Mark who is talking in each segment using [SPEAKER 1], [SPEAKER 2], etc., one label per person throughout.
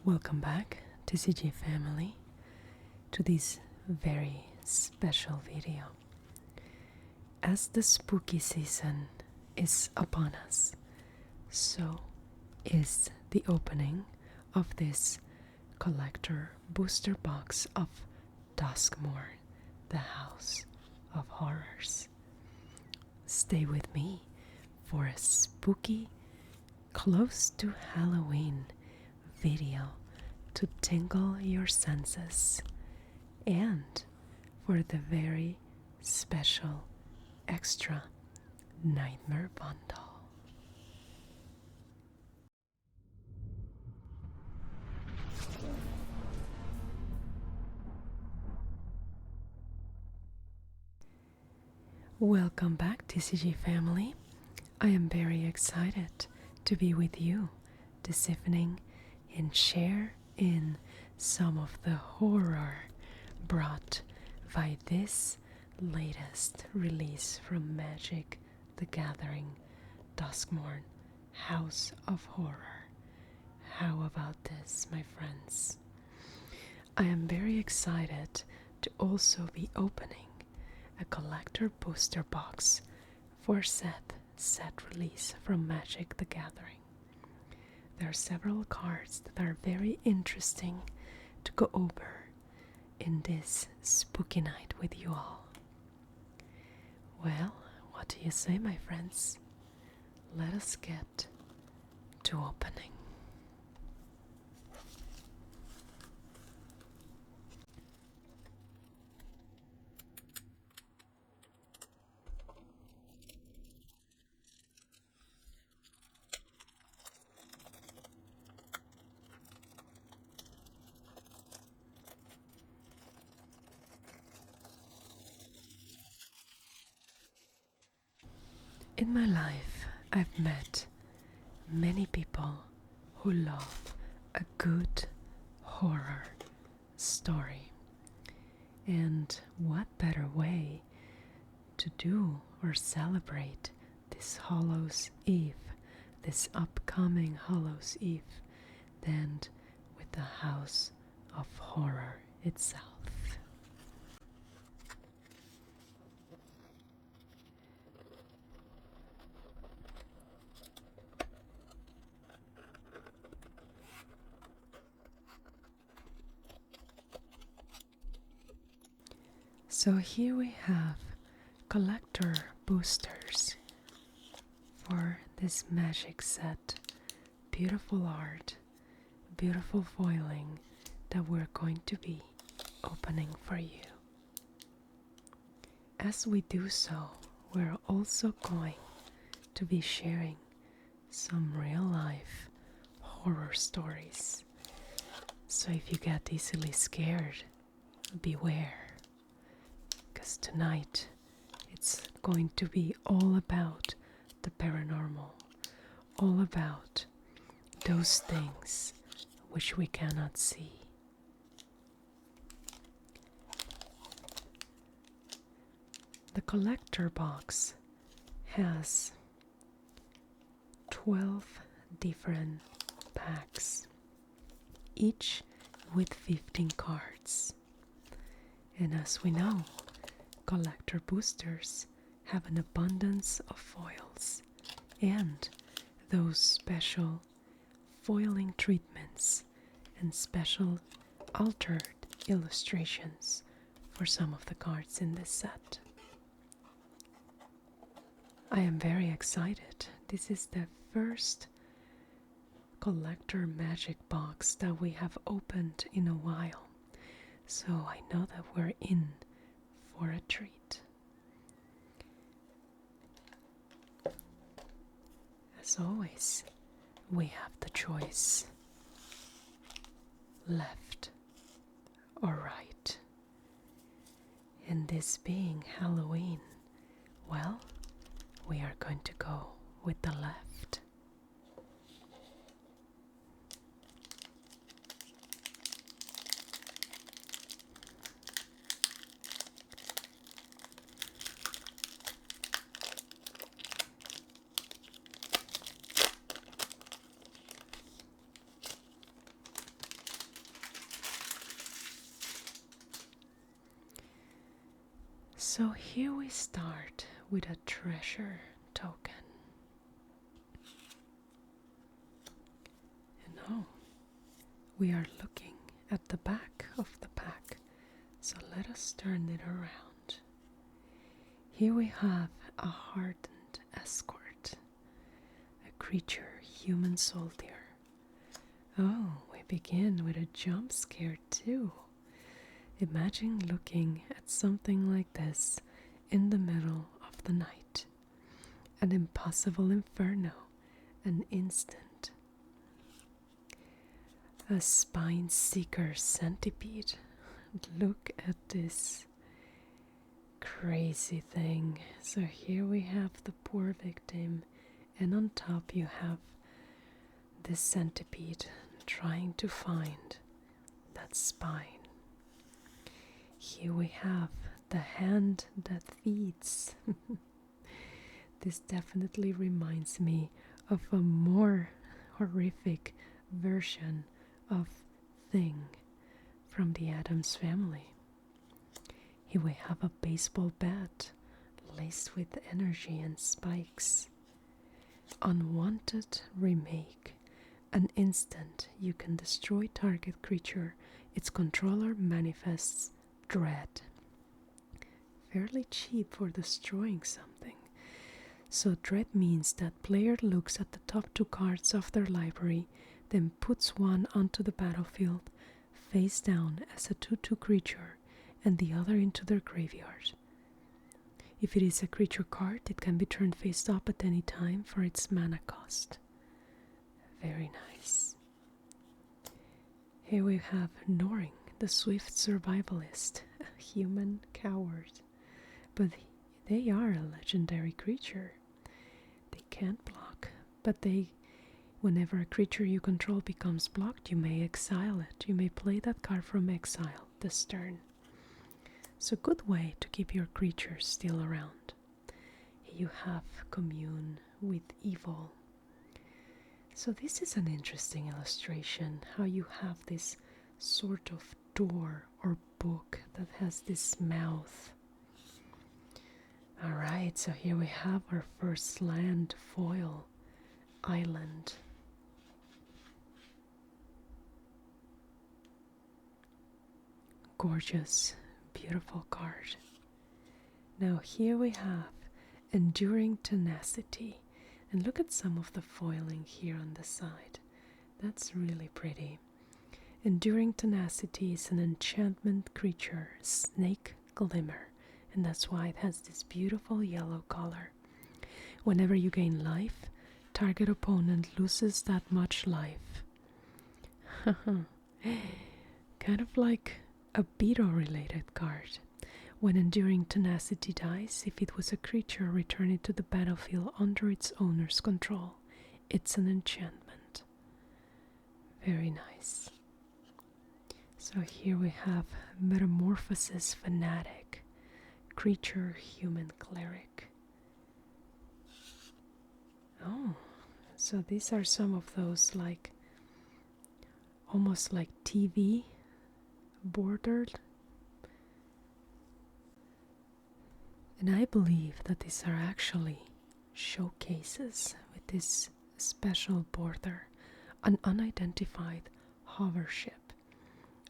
[SPEAKER 1] Welcome back, TCG family, to this very special video. As the spooky season is upon us, so is the opening of this collector booster box of Duskmourn, the House of Horrors. Stay with me for a spooky, close to Halloween video to tingle your senses, and for the very special extra nightmare bundle. Welcome back, TCG family. I am very excited to be with you this evening and share in some of the horror brought by this latest release from Magic the Gathering, Duskmourn, House of Horror. How about this, my friends? I am very excited to also be opening a collector booster box for set release from Magic the Gathering. There are several cards that are very interesting to go over in this spooky night with you all. Well, what do you say, my friends? Let us get to opening. In my life, I've met many people who love a good horror story. And what better way to do or celebrate this Hallows Eve, this upcoming Hallows Eve, than with the House of Horror itself. So here we have collector boosters for this magic set. Beautiful art, beautiful foiling that we're going to be opening for you. As we do so, we're also going to be sharing some real life horror stories. So if you get easily scared, beware. Because tonight it's going to be all about the paranormal, all about those things which we cannot see. The collector box has 12 different packs, each with 15 cards. And as we know, collector boosters have an abundance of foils and those special foiling treatments and special altered illustrations for some of the cards in this set. I am very excited. This is the first collector magic box that we have opened in a while, so I know that we're in for a treat. As always, we have the choice, left or right. And this being Halloween, well, we are going to go with the left. So here we start with a treasure token. And now we are looking at the back of the pack. So let us turn it around. Here we have a hardened escort, a creature, human soldier. Oh, we begin with a jump scare too. Imagine looking at something like this in the middle of the night. An impossible inferno, an instant. A spine seeker centipede. Look at this crazy thing. So here we have the poor victim, and on top you have this centipede trying to find that spine. Here we have the hand that feeds. This definitely reminds me of a more horrific version of Thing from the Addams Family. Here we have a baseball bat laced with energy and spikes. Unwanted remake. An instant you can destroy target creature. Its controller manifests dread. Fairly cheap for destroying something. So dread means that player looks at the top 2 cards of their library, then puts one onto the battlefield, face down as a 2/2 creature, and the other into their graveyard. If it is a creature card, it can be turned face up at any time for its mana cost. Very nice. Here we have Noring, the swift survivalist, a human coward. But they are a legendary creature. They can't block, but whenever a creature you control becomes blocked, you may exile it. You may play that card from exile this turn. It's a good way to keep your creatures still around. You have Commune with Evil. So this is an interesting illustration, how you have this sort of door or book that has this mouth. Alright, so here we have our first land foil, Island. Gorgeous, beautiful card. Now here we have Enduring Tenacity. And look at some of the foiling here on the side. That's really pretty. Enduring Tenacity is an enchantment creature, Snake Glimmer, and that's why it has this beautiful yellow color. Whenever you gain life, target opponent loses that much life. Kind of like a Beetle-related card. When Enduring Tenacity dies, if it was a creature, return it to the battlefield under its owner's control. It's an enchantment. Very nice. So here we have Metamorphosis Fanatic, creature, human cleric. Oh, so these are some of those like almost like TV bordered. And I believe that these are actually showcases with this special border, an unidentified hover ship,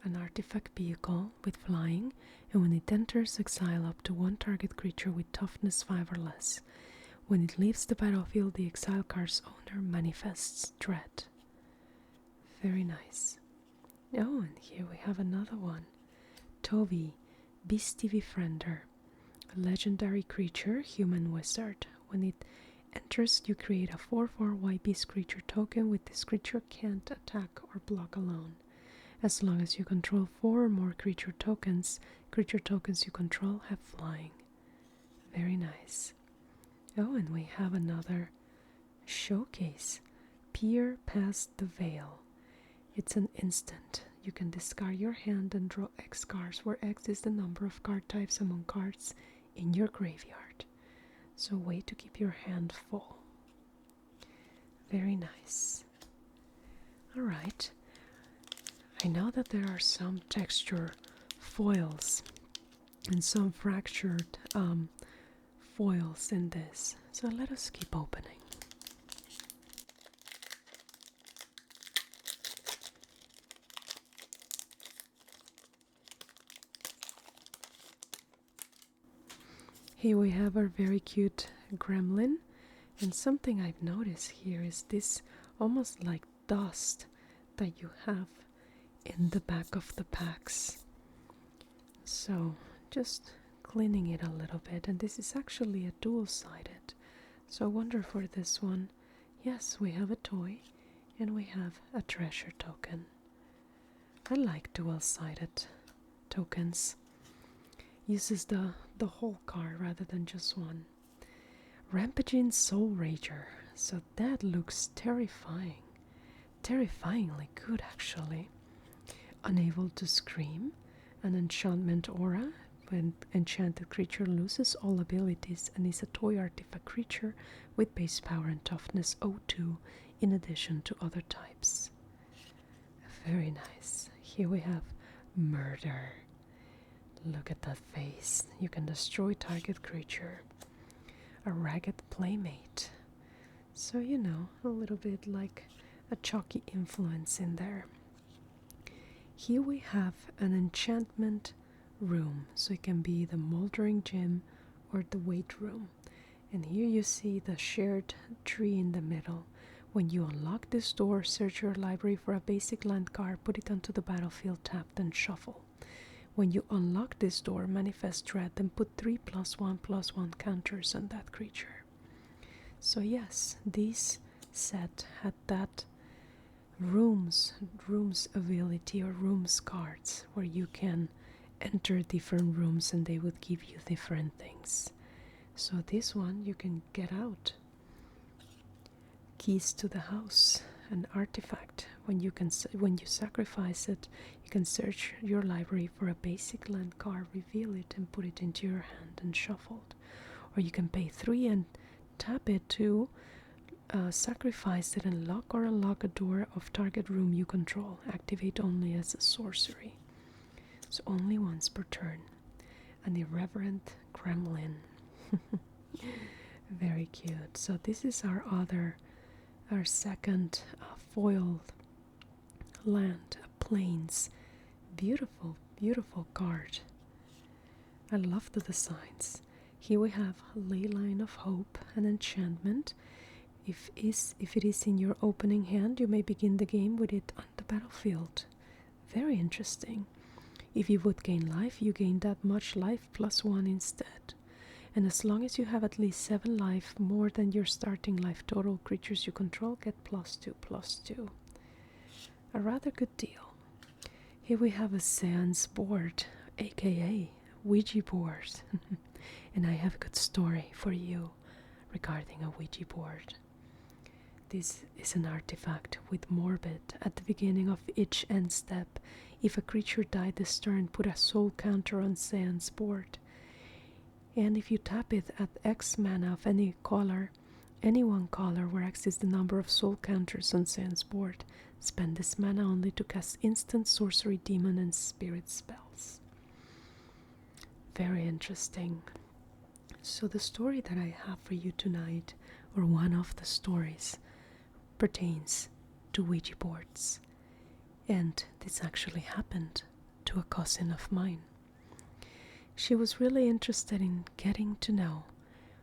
[SPEAKER 1] an artifact vehicle with flying, and when it enters, exile up to 1 target creature with toughness 5 or less. When it leaves the battlefield, the exile card's owner manifests dread. Very nice. Oh, and here we have another one. Tovi, Beastie Befriender. A legendary creature, human wizard. When it enters, you create a 4/4 white beast creature token. With this creature can't attack or block alone. As long as you control 4 or more creature tokens you control have flying. Very nice. Oh, and we have another showcase. Peer Past the Veil. It's an instant. You can discard your hand and draw X cards, where X is the number of card types among cards in your graveyard. So way to keep your hand full. Very nice. Alright. I know that there are some texture foils and some fractured foils in this. So let us keep opening. Here we have our very cute gremlin, and something I've noticed here is this almost like dust that you have in the back of the packs. So just cleaning it a little bit, and this is actually a dual-sided. So I wonder for this one, yes, we have a toy and we have a treasure token. I like dual-sided tokens. Uses the whole card rather than just one. Rampaging Soul Rager. So that looks terrifying. Terrifyingly good, actually. Unable to scream. An enchantment aura. When enchanted creature loses all abilities and is a toy artifact creature with base power and toughness 02 in addition to other types. Very nice. Here we have Murder. Look at that face. You can destroy target creature. A ragged playmate. So, you know, a little bit like a chalky influence in there. Here we have an enchantment room. So it can be the moldering gym or the weight room. And here you see the shared tree in the middle. When you unlock this door, search your library for a basic land card, put it onto the battlefield, tap, then shuffle. When you unlock this door, manifest dread, then put 3+1/+1 counters on that creature. So yes, this set had that rooms ability or rooms cards where you can enter different rooms and they would give you different things. So this one you can get out. Keys to the house, an artifact. When you sacrifice it, you can search your library for a basic land card, reveal it, and put it into your hand and shuffled. Or you can pay 3 and tap it to sacrifice it and lock or unlock a door of target room you control. Activate only as a sorcery. So only once per turn. An irreverent gremlin. Very cute. So this is our second foiled land, plains. Beautiful, beautiful card. I love the designs. Here we have Leyline of Hope, an enchantment. If it is in your opening hand, you may begin the game with it on the battlefield. Very interesting. If you would gain life, you gain that much life +1 instead. And as long as you have at least 7 life more than your starting life total, creatures you control get +2/+2. A rather good deal. Here we have a seance board, aka Ouija board. And I have a good story for you regarding a Ouija board. This is an artifact with morbid. At the beginning of each end step, if a creature died this turn, put a soul counter on seance board. And if you tap it at X mana of any one color where X is the number of soul counters on seance board, spend this mana only to cast instant sorcery, demon, and spirit spells. Very interesting. So the story that I have for you tonight, or one of the stories, pertains to Ouija boards. And this actually happened to a cousin of mine. She was really interested in getting to know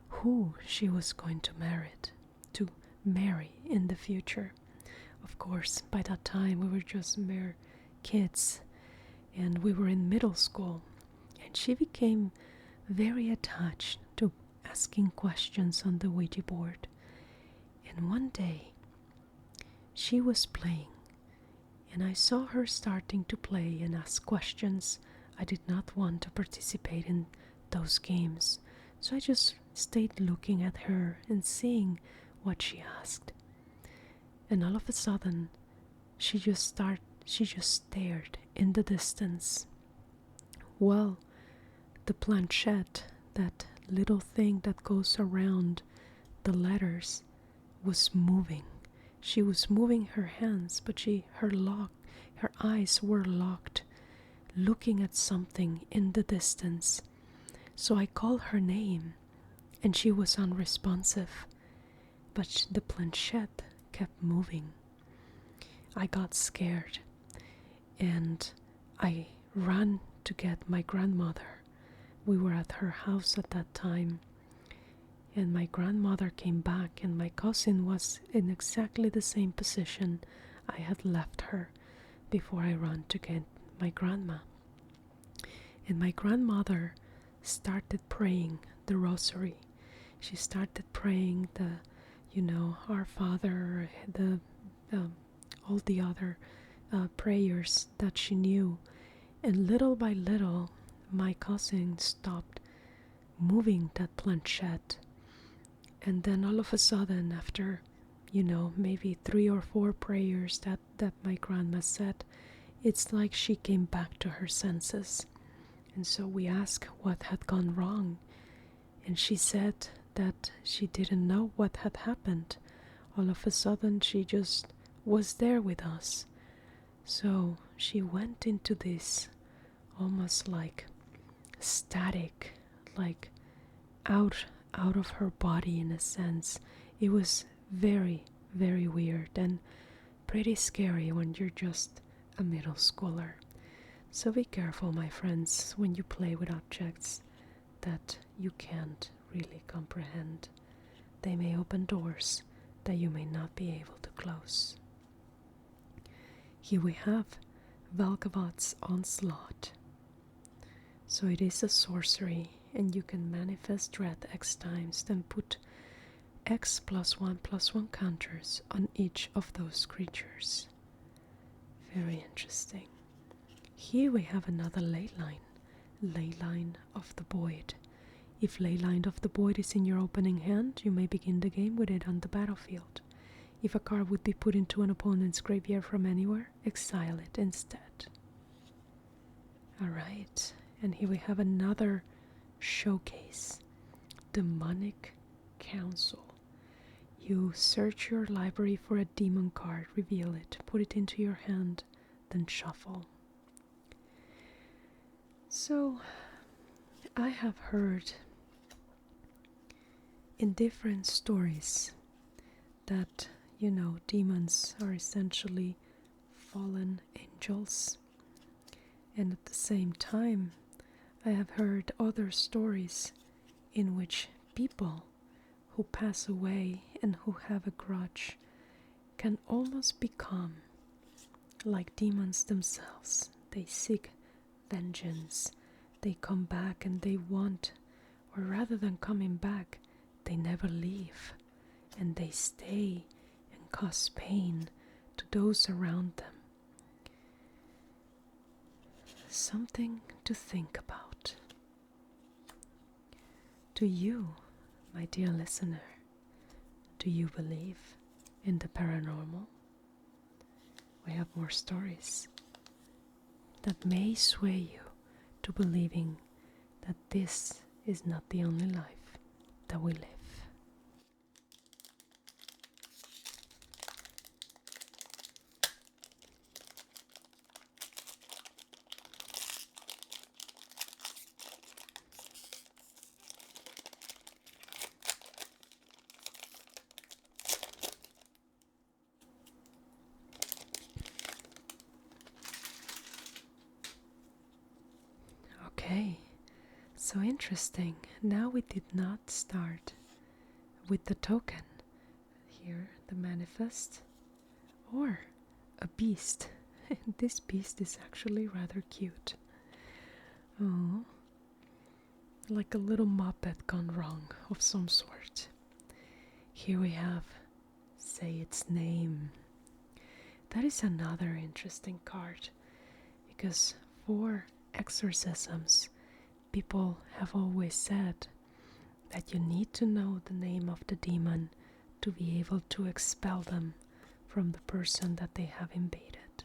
[SPEAKER 1] who she was going to marry in the future. Of course, by that time we were just mere kids and we were in middle school, and she became very attached to asking questions on the Ouija board. And one day she was playing, and I saw her starting to play and ask questions. I did not want to participate in those games, so I just stayed looking at her and seeing what she asked. And all of a sudden, she just stared in the distance. Well, the planchette, that little thing that goes around the letters, was moving. She was moving her hands, but her eyes were locked, looking at something in the distance. So I called her name, and she was unresponsive, but the planchette kept moving. I got scared, and I ran to get my grandmother. We were at her house at that time, and my grandmother came back, and my cousin was in exactly the same position I had left her before I ran to get my grandma. And my grandmother started praying the rosary. She started praying Our Father, all the other prayers that she knew. And little by little, my cousin stopped moving that planchette. And then all of a sudden, after, maybe 3 or 4 prayers that my grandma said, it's like she came back to her senses. And so we asked what had gone wrong. And she said that she didn't know what had happened. All of a sudden, she just was there with us. So she went into this almost like static, like out of her body in a sense. It was very, very weird and pretty scary when you're just a middle schooler. So be careful, my friends, when you play with objects that you can't really comprehend. They may open doors that you may not be able to close. Here we have Valgavat's Onslaught. So it is a sorcery, and you can manifest dread X times, then put X +1/+1 counters on each of those creatures. Very interesting. Here we have another Leyline of the Void. If Leyline of the Void is in your opening hand, you may begin the game with it on the battlefield. If a card would be put into an opponent's graveyard from anywhere, exile it instead. Alright, and here we have another showcase. Demonic Council. You search your library for a demon card, reveal it, put it into your hand, then shuffle. So, I have heard in different stories that, demons are essentially fallen angels. And at the same time, I have heard other stories in which people who pass away and who have a grudge can almost become like demons themselves. They seek vengeance. They come back and they want, or rather than coming back, they never leave, and they stay and cause pain to those around them. Something to think about. Do you, my dear listener, do you believe in the paranormal? We have more stories that may sway you to believing that this is not the only life that we live. Okay, so interesting. Now we did not start with the token. Here, the manifest, or a beast. This beast is actually rather cute. Oh, like a little Muppet gone wrong of some sort. Here we have Say Its Name. That is another interesting card, because for exorcisms, people have always said that you need to know the name of the demon to be able to expel them from the person that they have invaded.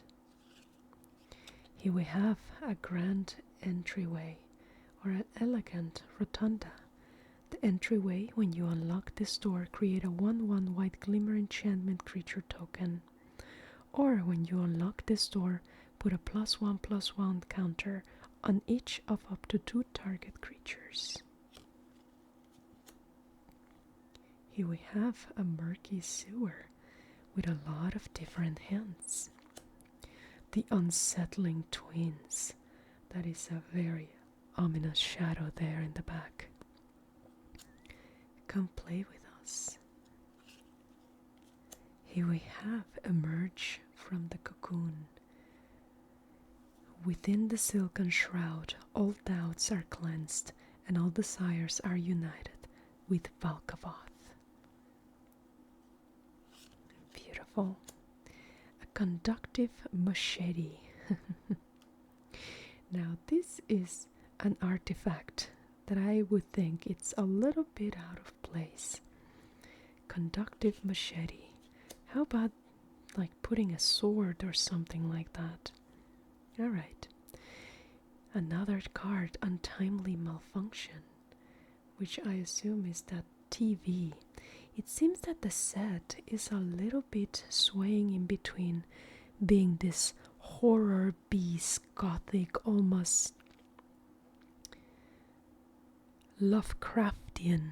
[SPEAKER 1] Here we have a grand entryway, or an elegant rotunda. The entryway, when you unlock this door, create a 1/1 white glimmer enchantment creature token. Or when you unlock this door, put a +1/+1 counter on each of up to 2 target creatures. Here we have a murky sewer with a lot of different hints. The unsettling twins. That is a very ominous shadow there in the back. Come play with us. Here we have emerge from the cocoon. Within the silken shroud, all doubts are cleansed and all desires are united with Valkavoth. Beautiful. A conductive machete. Now this is an artifact that I would think it's a little bit out of place. Conductive machete. How about like putting a sword or something like that? Alright. Another card, untimely malfunction, which I assume is that TV. It seems that the set is a little bit swaying in between being this horror beast, gothic, almost Lovecraftian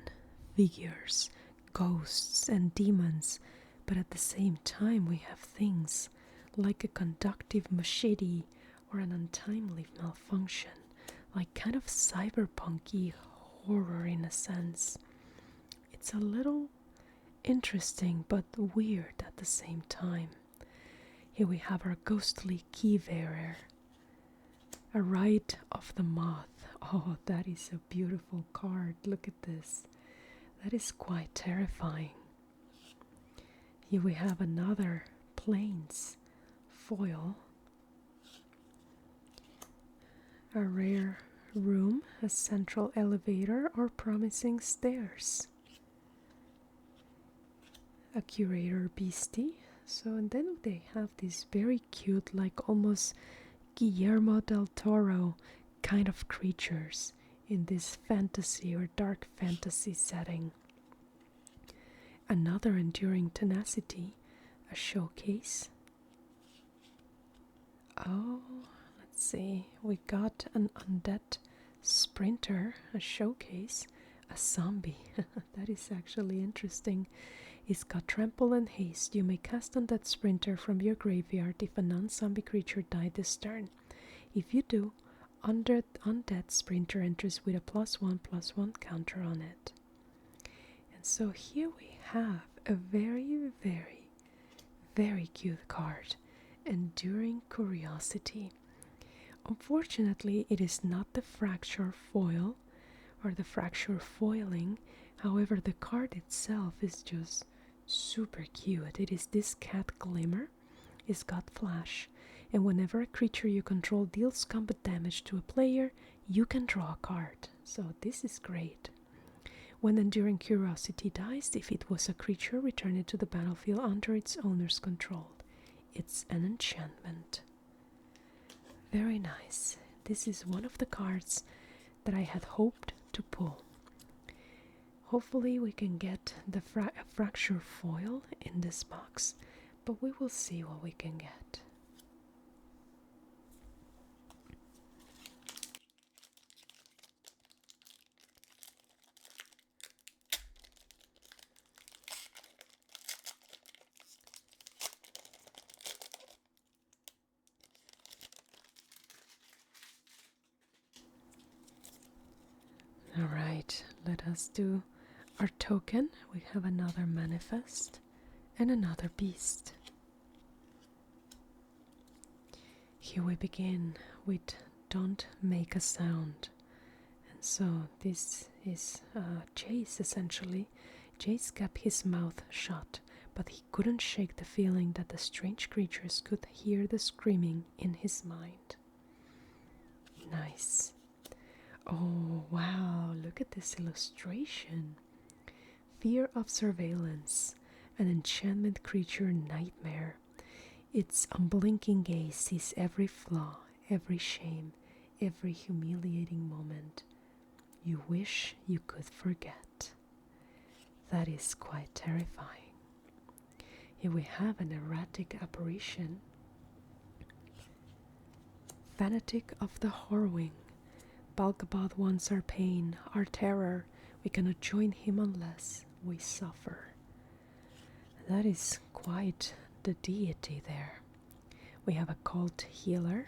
[SPEAKER 1] figures, ghosts and demons, but at the same time we have things like a conductive machete or an untimely malfunction, like kind of cyberpunky horror in a sense. It's a little interesting but weird at the same time. Here we have our ghostly keybearer, a Rite of the Moth. Oh, that is a beautiful card. Look at this. That is quite terrifying. Here we have another Plains foil. A rare room, a central elevator, or promising stairs. A curator beastie. So, and then they have these very cute, like almost Guillermo del Toro kind of creatures in this fantasy or dark fantasy setting. Another enduring tenacity, a showcase. Oh, let's see, we got an undead sprinter, a showcase, a zombie. That is actually interesting. It's got trample and haste. You may cast undead sprinter from your graveyard if a non-zombie creature died this turn. If you do, undead sprinter enters with a +1/+1 counter on it. And so here we have a very, very, very cute card, Enduring Curiosity. Unfortunately, it is not the fracture foil or the fracture foiling. However, the card itself is just super cute. It is this cat glimmer. It's got flash, and whenever a creature you control deals combat damage to a player, you can draw a card. So this is great. When Enduring Curiosity dies, if it was a creature, return it to the battlefield under its owner's control. It's an enchantment. Very nice. This is one of the cards that I had hoped to pull. Hopefully we can get the fracture foil in this box, but we will see what we can get. Alright, let us do our token. We have another manifest and another beast. Here we begin with Don't Make a Sound. And so this is Jace essentially. Jace kept his mouth shut, but he couldn't shake the feeling that the strange creatures could hear the screaming in his mind. Nice. Oh, wow, look at this illustration. Fear of surveillance, an enchantment creature nightmare. Its unblinking gaze sees every flaw, every shame, every humiliating moment. You wish you could forget. That is quite terrifying. Here we have an erratic apparition. Fanatic of the Horrowing. Balgabod wants our pain, our terror. We cannot join him unless we suffer. That is quite the deity there. We have a cult healer.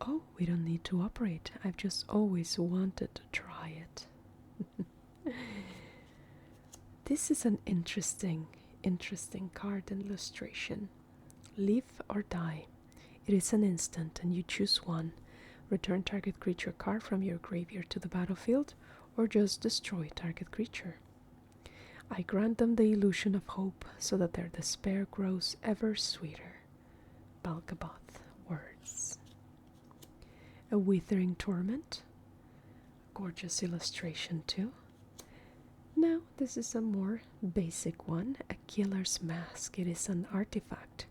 [SPEAKER 1] Oh, we don't need to operate. I've just always wanted to try it. This is an interesting card and illustration. Live or die. It is an instant and you choose one. Return target creature card from your graveyard to the battlefield, or just destroy target creature. I grant them the illusion of hope so that their despair grows ever sweeter. Balgaboth words. A withering torment. Gorgeous illustration too. Now this is a more basic one, a killer's mask. It is an artifact.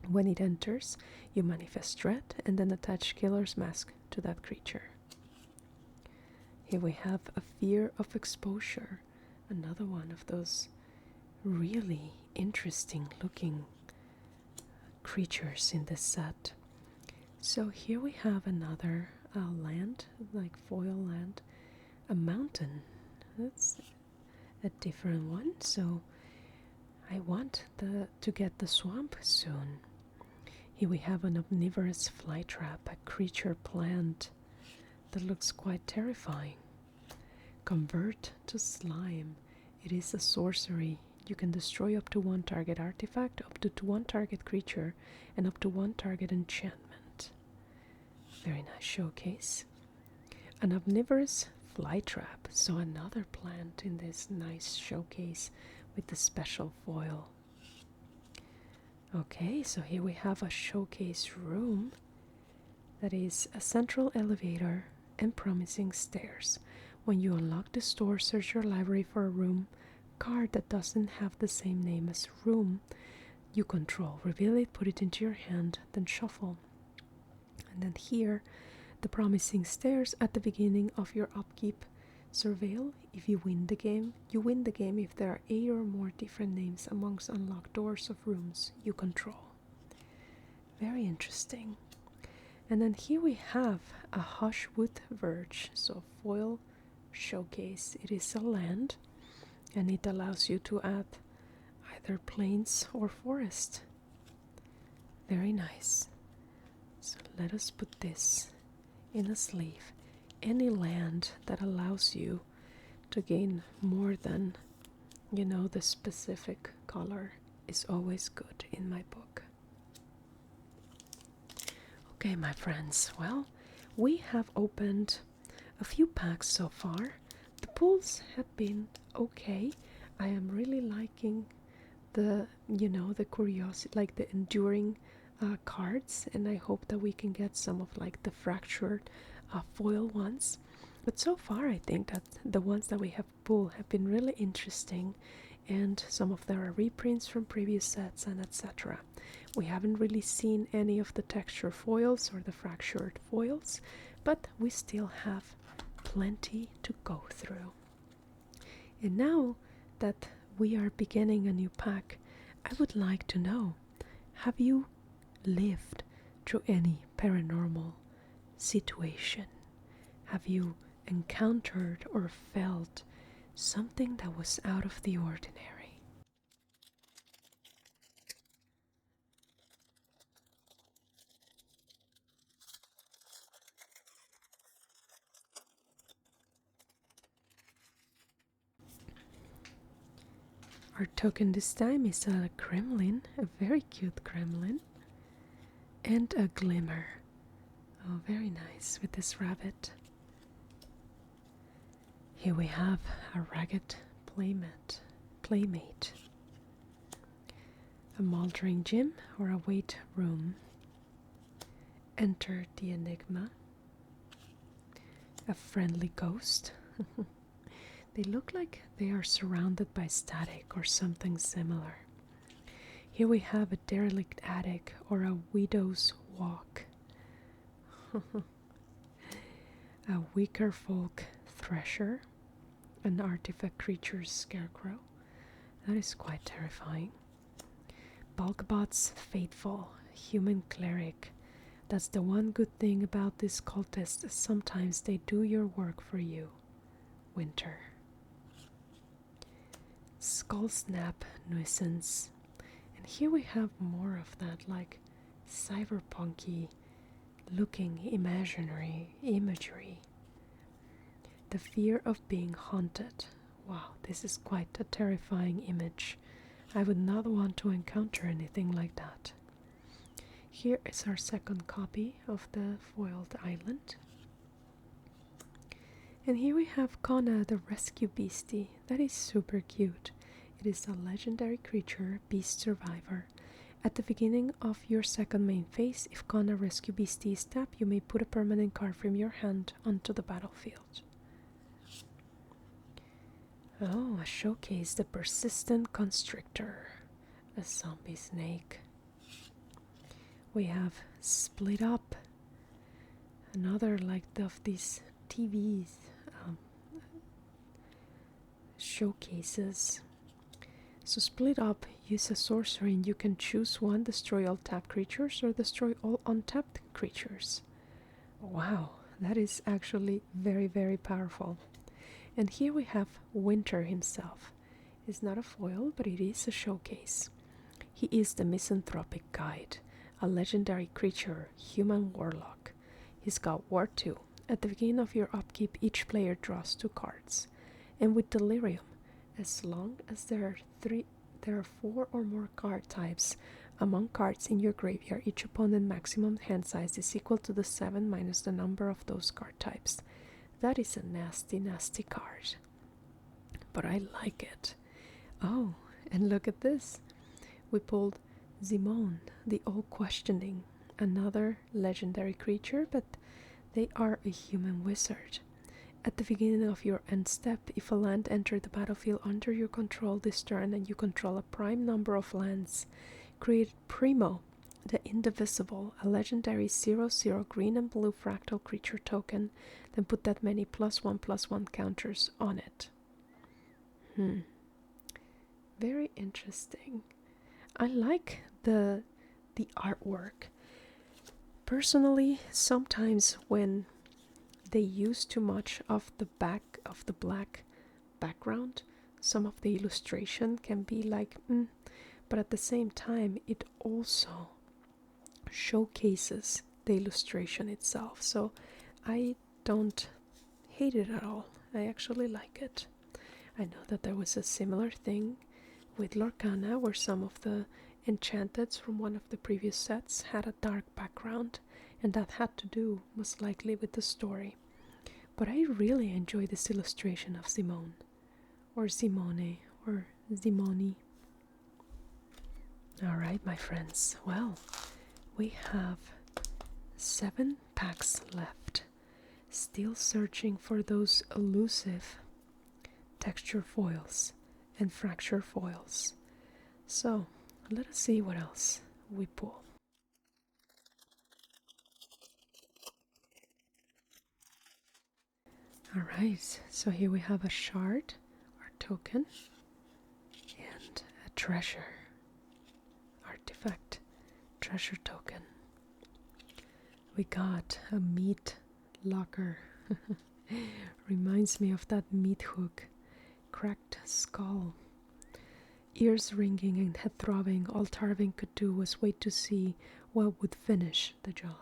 [SPEAKER 1] When it enters, you manifest dread and then attach killer's mask to that creature. Here we have a fear of exposure, another one of those really interesting looking creatures in this set. So here we have another land, like foil land, a mountain. That's a different one, so I want to get the swamp soon. Here we have an omnivorous flytrap, a creature plant that looks quite terrifying. Convert to slime. It is a sorcery. You can destroy up to one target artifact, up to one target creature, and up to one target enchantment. Very nice showcase. An omnivorous flytrap, so another plant in this nice showcase with the special foil. Okay, so here we have a showcase room that is a central elevator and promising stairs. When you unlock this door, search your library for a room card that doesn't have the same name as room you control. Reveal it, put it into your hand, then shuffle. And then here, the promising stairs at the beginning of your upkeep. Surveil. If you win the game, you win the game if there are 8 or more different names amongst unlocked doors of rooms you control. Very interesting. And then here we have a Hushwood Verge, so foil showcase. It is a land and it allows you to add either plains or forest. Very nice. So let us put this in a sleeve. Any land that allows you to gain more than, the specific color is always good in my book. Okay, my friends, well, we have opened a few packs so far. The pulls have been okay. I am really liking the curiosity, like the enduring cards, and I hope that we can get some of like the fractured foil ones. But so far I think that the ones that we have pulled have been really interesting, and some of them are reprints from previous sets and etc. We haven't really seen any of the texture foils or the fractured foils, but we still have plenty to go through. And now that we are beginning a new pack, I would like to know, have you lived through any paranormal situation? Have you encountered or felt something that was out of the ordinary? Our token this time is a gremlin, a very cute gremlin, and a glimmer. Oh, very nice with this rabbit. Here we have a ragged playmate, a moldering gym or a weight room. Enter the enigma, a friendly ghost. They look like they are surrounded by static or something similar. Here we have a derelict attic or a widow's walk. A weaker folk thresher, an artifact creature's scarecrow. That is quite terrifying. Bulkbot's faithful, human cleric. That's the one good thing about these cultists. Sometimes they do your work for you. Winter. skull snap nuisance. And here we have more of that, like cyberpunky looking imaginary imagery. The fear of being haunted. Wow, this is quite a terrifying image. I would not want to encounter anything like that. Here is our second copy of the foiled island. And here we have Kona, the rescue beastie. That is super cute. It is a legendary creature, beast survivor. At the beginning of your second main phase, if Kona rescue beastie is tapped, you may put a permanent card from your hand onto the battlefield. Oh, a showcase, the persistent constrictor, a zombie snake. We have split up, another like of these TVs showcases. So split up, use a sorcery and you can choose one, destroy all tapped creatures or destroy all untapped creatures. Wow, that is actually very, very powerful. And here we have Winter himself. It's not a foil, but it is a showcase. He is the Misanthropic Guide, a legendary creature, human warlock. He's got War 2. At the beginning of your upkeep, each player draws 2 cards. And with Delirium, as long as there are 4 or more card types among cards in your graveyard, each opponent's maximum hand size is equal to the 7 minus the number of those card types. That is a nasty, nasty card. But I like it. Oh, and look at this. We pulled Zimone, the All-Questioning, another legendary creature, but they are a human wizard. At the beginning of your end step, if a land enters the battlefield under your control this turn and you control a prime number of lands, create Primo, the Indivisible, a legendary 0/0 green and blue fractal creature token, then put that many +1/+1 counters on it. Very interesting. I like the artwork. Personally, sometimes when they use too much of the black background, some of the illustration can be like, but at the same time, it also showcases the illustration itself. So I don't hate it at all. I actually like it. I know that there was a similar thing with Lorcana, where some of the enchanteds from one of the previous sets had a dark background, and that had to do most likely with the story. But I really enjoy this illustration of Simone, or Simone, or Zimoni. Alright, my friends, well, we have 7 packs left, still searching for those elusive texture foils and fracture foils. So let us see what else we pull. Alright, so here we have a shard, our token, and a treasure, artifact, treasure token. We got a meat locker. Reminds me of that meat hook. Cracked skull. Ears ringing and head throbbing. All Tarvin could do was wait to see what would finish the job.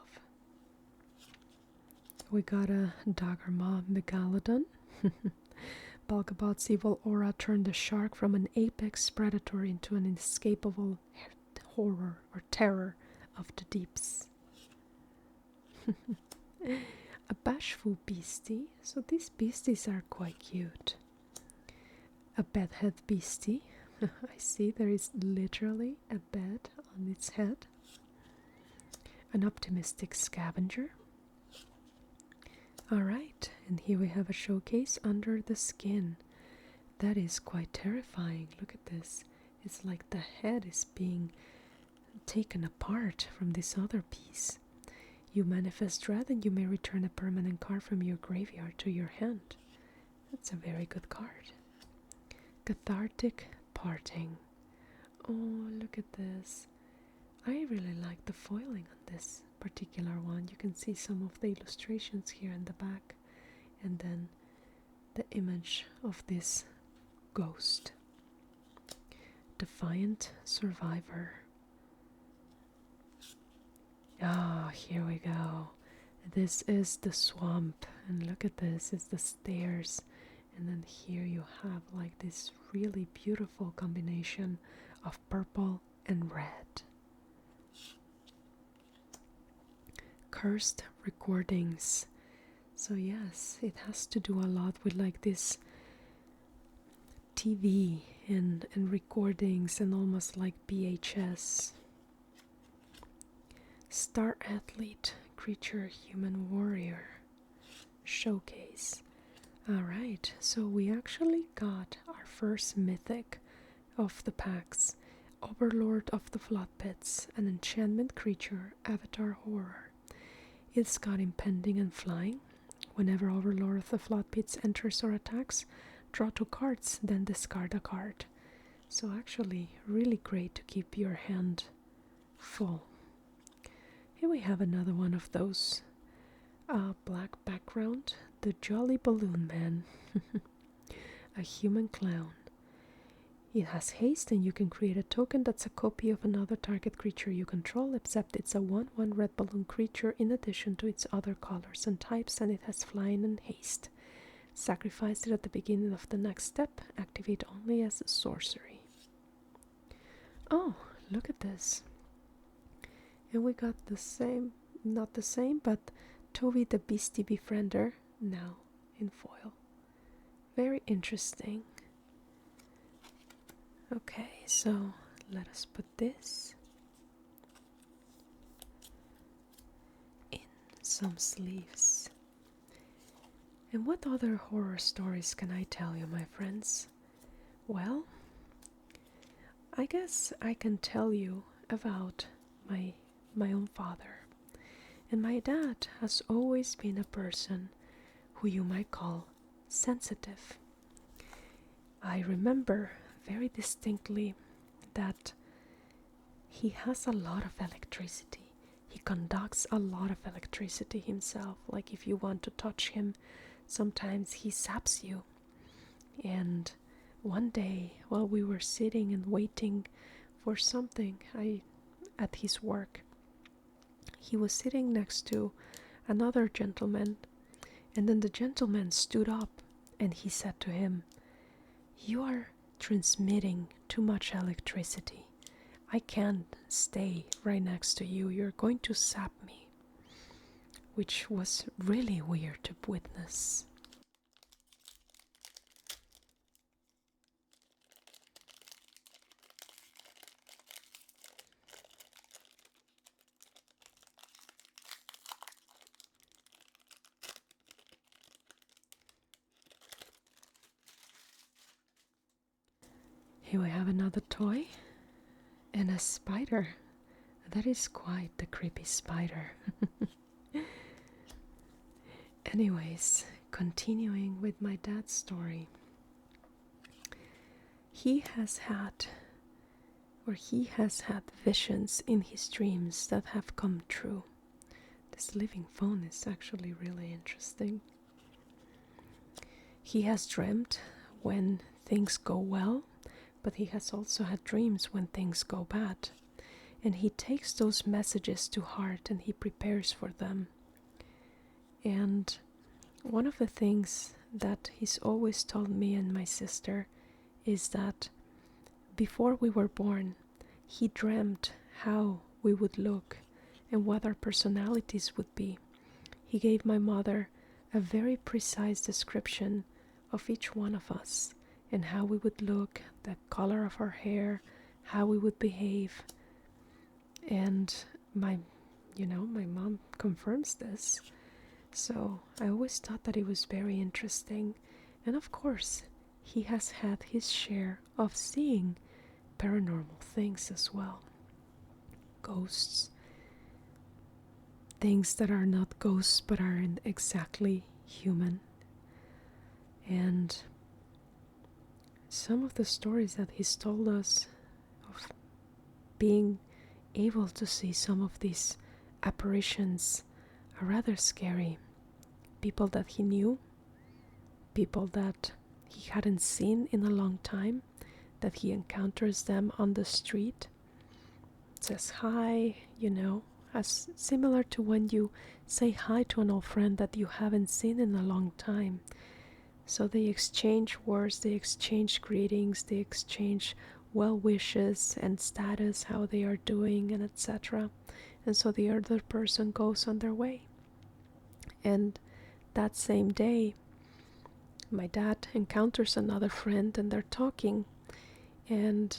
[SPEAKER 1] We got a Daggermaw Megalodon. Balgabot's evil aura turned the shark from an apex predator into an inescapable horror or terror of the deeps. A bashful beastie. So these beasties are quite cute. A bedhead beastie. I see there is literally a bed on its head. An optimistic scavenger. Alright, and here we have a showcase under the skin. That is quite terrifying. Look at this. It's like the head is being taken apart from this other piece. You manifest dread and you may return a permanent card from your graveyard to your hand. That's a very good card. Cathartic Parting. Oh, look at this. I really like the foiling on this particular one. You can see some of the illustrations here in the back, and then the image of this ghost. Defiant Survivor. Ah, here we go. This is the swamp, and look at this, it's the stairs. And then here you have like this really beautiful combination of purple and red. Cursed recordings. So yes, it has to do a lot with like this TV and recordings and almost like VHS. Star Athlete, Creature, Human Warrior Showcase. Alright, so we actually got our first mythic of the packs. Overlord of the Flood Pits, an enchantment creature, Avatar Horror. It's got impending and flying. Whenever Overlord of the Flood Pits enters or attacks, draw 2 cards, then discard a card. So actually, really great to keep your hand full. Here we have another one of those. Black background, the Jolly Balloon Man. A human clown. It has haste and you can create a token that's a copy of another target creature you control, except it's a 1/1 red balloon creature in addition to its other colors and types, and it has flying and haste. Sacrifice it at the beginning of the next step. Activate only as a sorcery. Oh, look at this. And we got the same, not the same, but Toby the Beastie Befriender now in foil. Very interesting. Okay, so let us put this in some sleeves. And what other horror stories can I tell you, my friends? Well, I guess I can tell you about my own father. And my dad has always been a person who you might call sensitive. I remember very distinctly that he has a lot of electricity. He conducts a lot of electricity himself. Like if you want to touch him, sometimes he zaps you. And one day, while we were sitting and waiting for something at his work, he was sitting next to another gentleman, and then the gentleman stood up and he said to him, "You are transmitting too much electricity. I can't stay right next to you. You're going to zap me." Which was really weird to witness. Here we have another toy and a spider. That is quite the creepy spider. Anyways, continuing with my dad's story. He has had visions in his dreams that have come true. This living phone is actually really interesting. He has dreamt when things go well, but he has also had dreams when things go bad. And he takes those messages to heart and he prepares for them. And one of the things that he's always told me and my sister is that before we were born, he dreamt how we would look and what our personalities would be. He gave my mother a very precise description of each one of us and how we would look, the color of our hair, how we would behave. And my mom confirms this. So I always thought that it was very interesting. And of course, he has had his share of seeing paranormal things as well. Ghosts. Things that are not ghosts but aren't exactly human. And some of the stories that he's told us of being able to see some of these apparitions are rather scary. People that he knew, people that he hadn't seen in a long time, that he encounters them on the street, says hi, you know, as similar to when you say hi to an old friend that you haven't seen in a long time. So they exchange words, they exchange greetings, they exchange well wishes and status, how they are doing, and etc. And so the other person goes on their way. And that same day, my dad encounters another friend and they're talking. And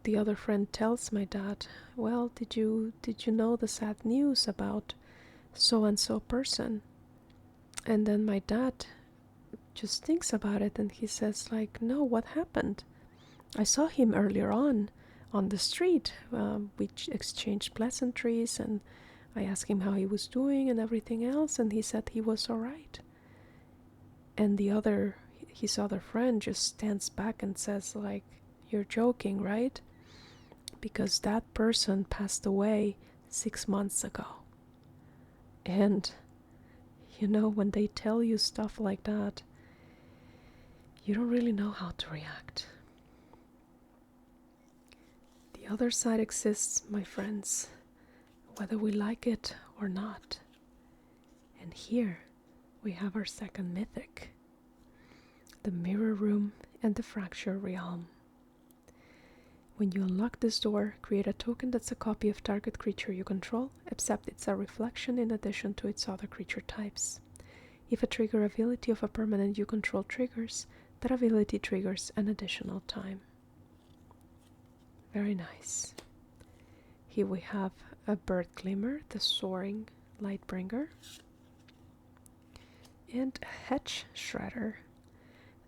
[SPEAKER 1] the other friend tells my dad, well, did you know the sad news about so and so person? And then my dad just thinks about it and he says, like, no, what happened? I saw him earlier on the street. We exchanged pleasantries and I asked him how he was doing and everything else, and he said he was all right. And his other friend just stands back and says, like, you're joking, right? Because that person passed away 6 months ago. And you know, when they tell you stuff like that, you don't really know how to react. The other side exists, my friends, whether we like it or not. And here we have our second mythic, the Mirror Room and the Fracture Realm. When you unlock this door, create a token that's a copy of target creature you control, except it's a reflection in addition to its other creature types. If a trigger ability of a permanent you control triggers, that ability triggers an additional time. Very nice. Here we have a Bird Glimmer, the Soaring Lightbringer, and a Hedge Shredder.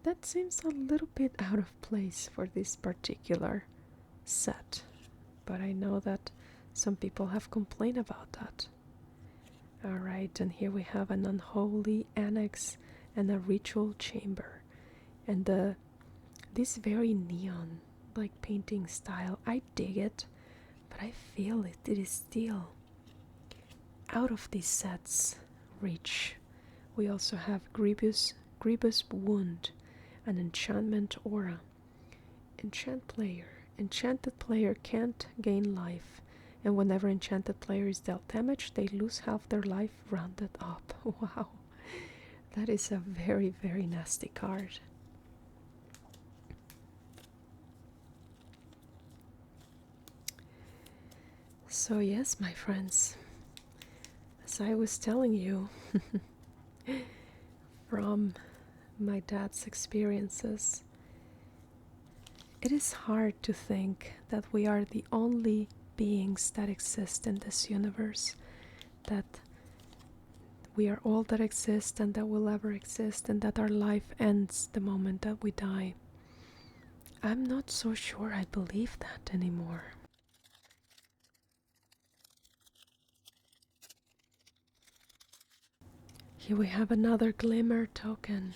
[SPEAKER 1] That seems a little bit out of place for this particular set, but I know that some people have complained about that. Alright, and here we have an Unholy Annex and a Ritual Chamber, and this very neon like painting style. I dig it, but I feel it is still out of these sets reach. We also have Grievous Wound, an enchantment aura. Enchanted player can't gain life, and whenever enchanted player is dealt damage, they lose half their life rounded up. Wow, that is a very, very nasty card. So yes, my friends, as I was telling you from my dad's experiences, it is hard to think that we are the only beings that exist in this universe, that we are all that exist and that will ever exist, and that our life ends the moment that we die. I'm not so sure I believe that anymore. Here we have another Glimmer token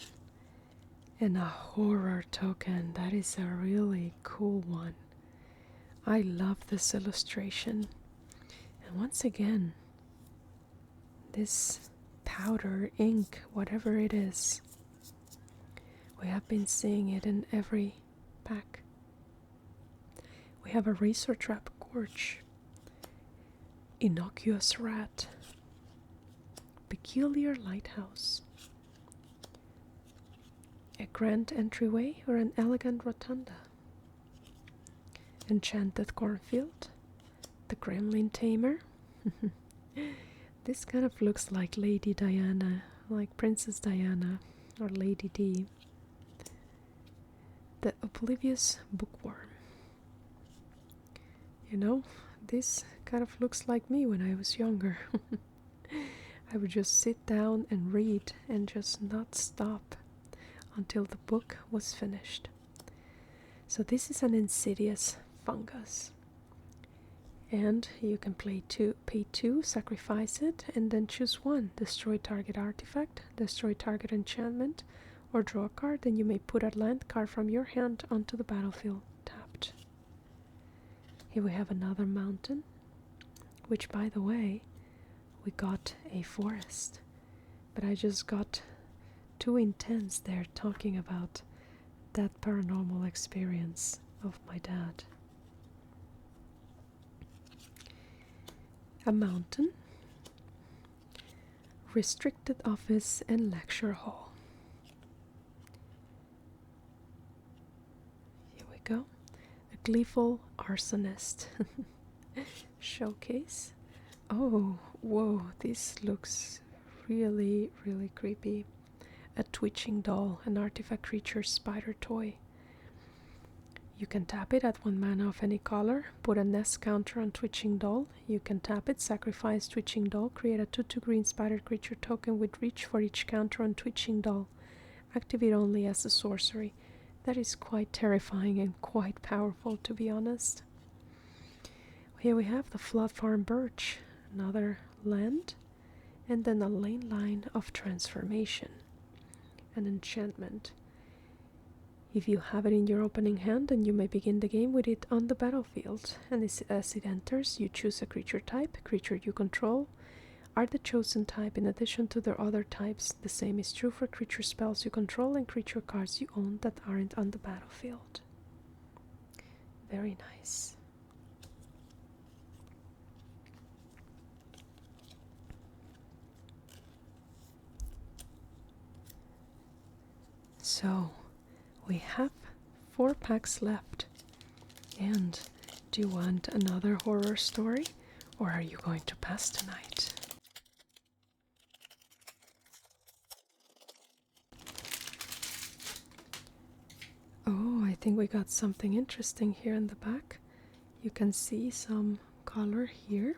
[SPEAKER 1] and a Horror token. That is a really cool one. I love this illustration. And once again, this powder, ink, whatever it is, we have been seeing it in every pack. We have a Razor Trap Gorge, Innocuous Rat, Peculiar Lighthouse, a Grand Entryway or an Elegant Rotunda, Enchanted Cornfield, the Gremlin Tamer. This kind of looks like Lady Diana, like Princess Diana or Lady D. The Oblivious Bookworm. You know, this kind of looks like me when I was younger. I would just sit down and read and just not stop until the book was finished. So this is an insidious fungus. And you can pay 2, sacrifice it, and then choose one. Destroy target artifact, destroy target enchantment, or draw a card, and you may put a land card from your hand onto the battlefield tapped. Here we have another mountain, which, by the way, we got a forest. But I just got too intense there talking about that paranormal experience of my dad. A mountain, restricted office and lecture hall. Here we go. A gleeful arsonist. Showcase. Oh, whoa, this looks really, really creepy. A twitching doll, an artifact creature spider toy. You can tap it at 1 mana of any color, put a nest counter on twitching doll. You can tap it, sacrifice twitching doll, create a 2/2 green spider creature token with reach for each counter on twitching doll. Activate only as a sorcery. That is quite terrifying and quite powerful, to be honest. Here we have the Flood Farm Birch, another land, and then a lane line of transformation, an enchantment. If you have it in your opening hand, then you may begin the game with it on the battlefield, and as it enters, you choose a creature type. Creature you control are the chosen type in addition to their other types. The same is true for creature spells you control and creature cards you own that aren't on the battlefield. Very nice. So, we have 4 packs left. And do you want another horror story, or are you going to pass tonight? Oh, I think we got something interesting here in the back. You can see some color here.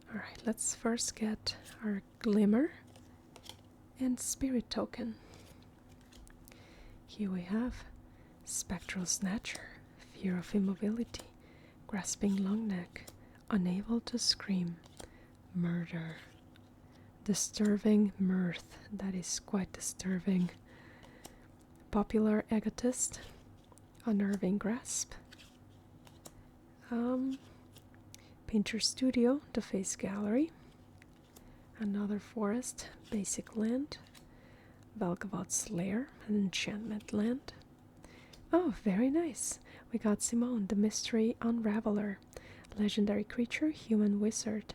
[SPEAKER 1] Alright, let's first get our Glimmer and Spirit token. Here we have Spectral Snatcher, Fear of Immobility, Grasping Longneck, Unable to Scream, Murder, Disturbing Mirth, that is quite disturbing, Popular Egotist, Unnerving Grasp, Painter Studio, The Face Gallery, Another Forest, Basic Land, Valgavot's Lair, an enchantment land. Oh, very nice. We got Simone, the Mystery Unraveler, legendary creature, human wizard.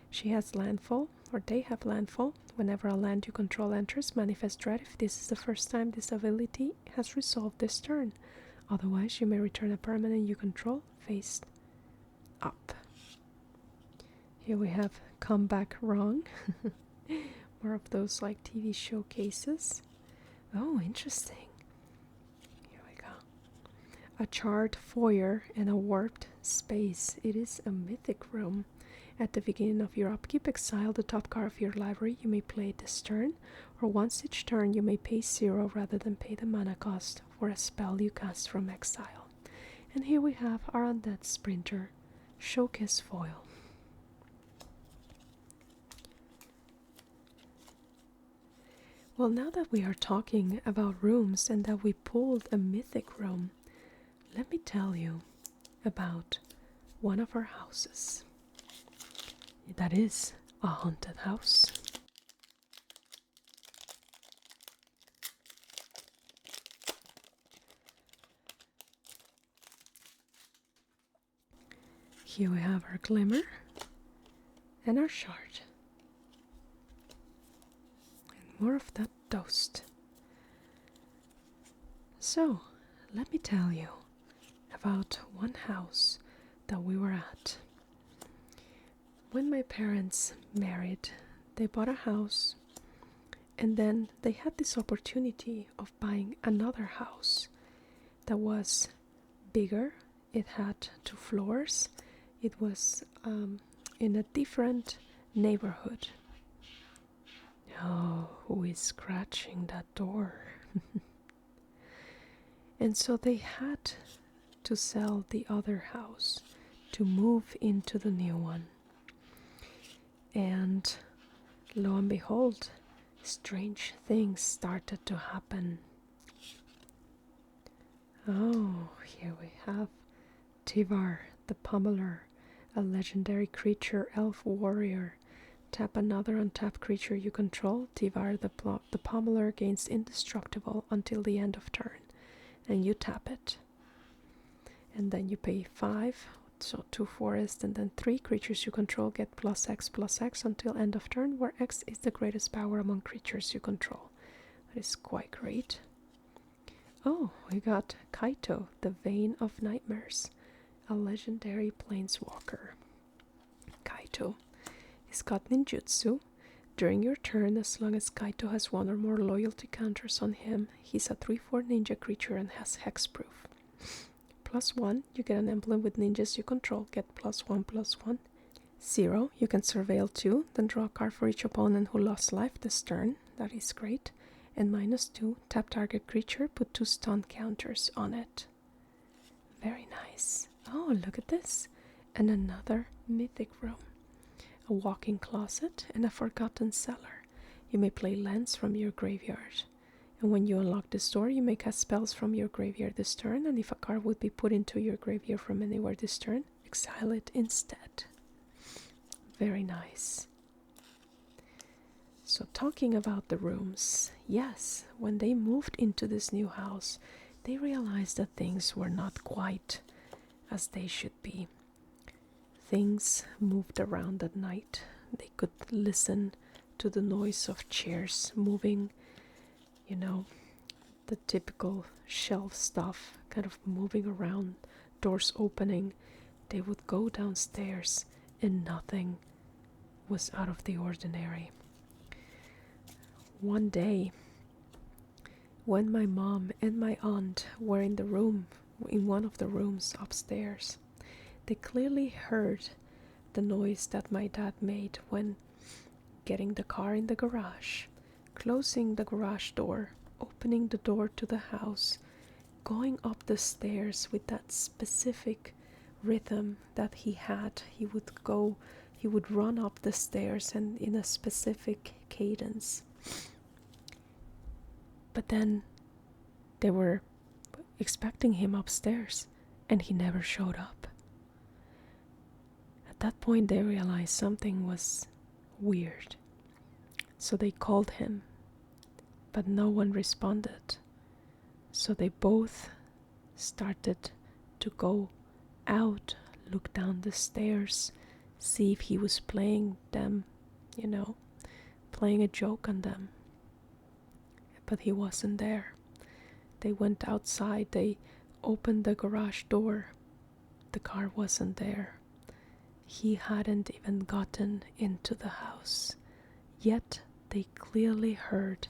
[SPEAKER 1] She has landfall, or they have landfall. Whenever a land you control enters, manifest dread if this is the first time this ability has resolved this turn. Otherwise, you may return a permanent you control face up. Here we have Come Back Wrong. More of those like TV showcases. Oh, interesting. Here we go. A charred foyer and a warped space. It is a mythic room. At the beginning of your upkeep, exile the top card of your library. You may play it this turn, or once each turn you may pay 0 rather than pay the mana cost for a spell you cast from exile. And here we have our Undead Sprinter, Showcase Foil. Well, now that we are talking about rooms and that we pulled a mythic room, let me tell you about one of our houses. That is a haunted house. Here we have our Glimmer and our Shard. And more of that dust. So, let me tell you about one house that we were at. When my parents married, they bought a house, and then they had this opportunity of buying another house that was bigger. It had 2 floors. It was in a different neighborhood. Oh, who is scratching that door? And so they had to sell the other house to move into the new one. And lo and behold, strange things started to happen. Oh, here we have Tivar the Pummeler, a legendary creature, elf warrior. Tap another untapped creature you control. Tivar the Pummeler gains indestructible until the end of turn, and you tap it. And then you pay 5, so 2 forest, and then 3 creatures you control get +X until end of turn, where X is the greatest power among creatures you control. That is quite great. Oh, we got Kaito, the Vein of Nightmares, a legendary planeswalker. Kaito. He's got ninjutsu. During your turn, as long as Kaito has 1 or more loyalty counters on him, he's a 3/4 ninja creature and has hexproof. +1, you get an emblem with ninjas you control, get +1/+1. 0, you can surveil 2, then draw a card for each opponent who lost life this turn. That is great. And -2, tap target creature, put 2 stun counters on it. Very nice. Oh, look at this. And another mythic room. A walk-in closet and a forgotten cellar. You may play lands from your graveyard. And when you unlock this door, you may cast spells from your graveyard this turn, and if a card would be put into your graveyard from anywhere this turn, exile it instead. Very nice. So talking about the rooms, yes, when they moved into this new house, they realized that things were not quite as they should be. Things moved around at night. They could listen to the noise of chairs moving, you know, the typical shelf stuff kind of moving around, doors opening. They would go downstairs and nothing was out of the ordinary. One day, when my mom and my aunt were in the room, in one of the rooms upstairs, they clearly heard the noise that my dad made when getting the car in the garage, closing the garage door, opening the door to the house, going up the stairs with that specific rhythm that he had. He would run up the stairs and in a specific cadence. But then they were expecting him upstairs and he never showed up. At that point they realized something was weird. So they called him, but no one responded. So they both started to go out, look down the stairs, see if he was playing them, playing a joke on them. But he wasn't there. They went outside, they opened the garage door. The car wasn't there. He hadn't even gotten into the house. Yet they clearly heard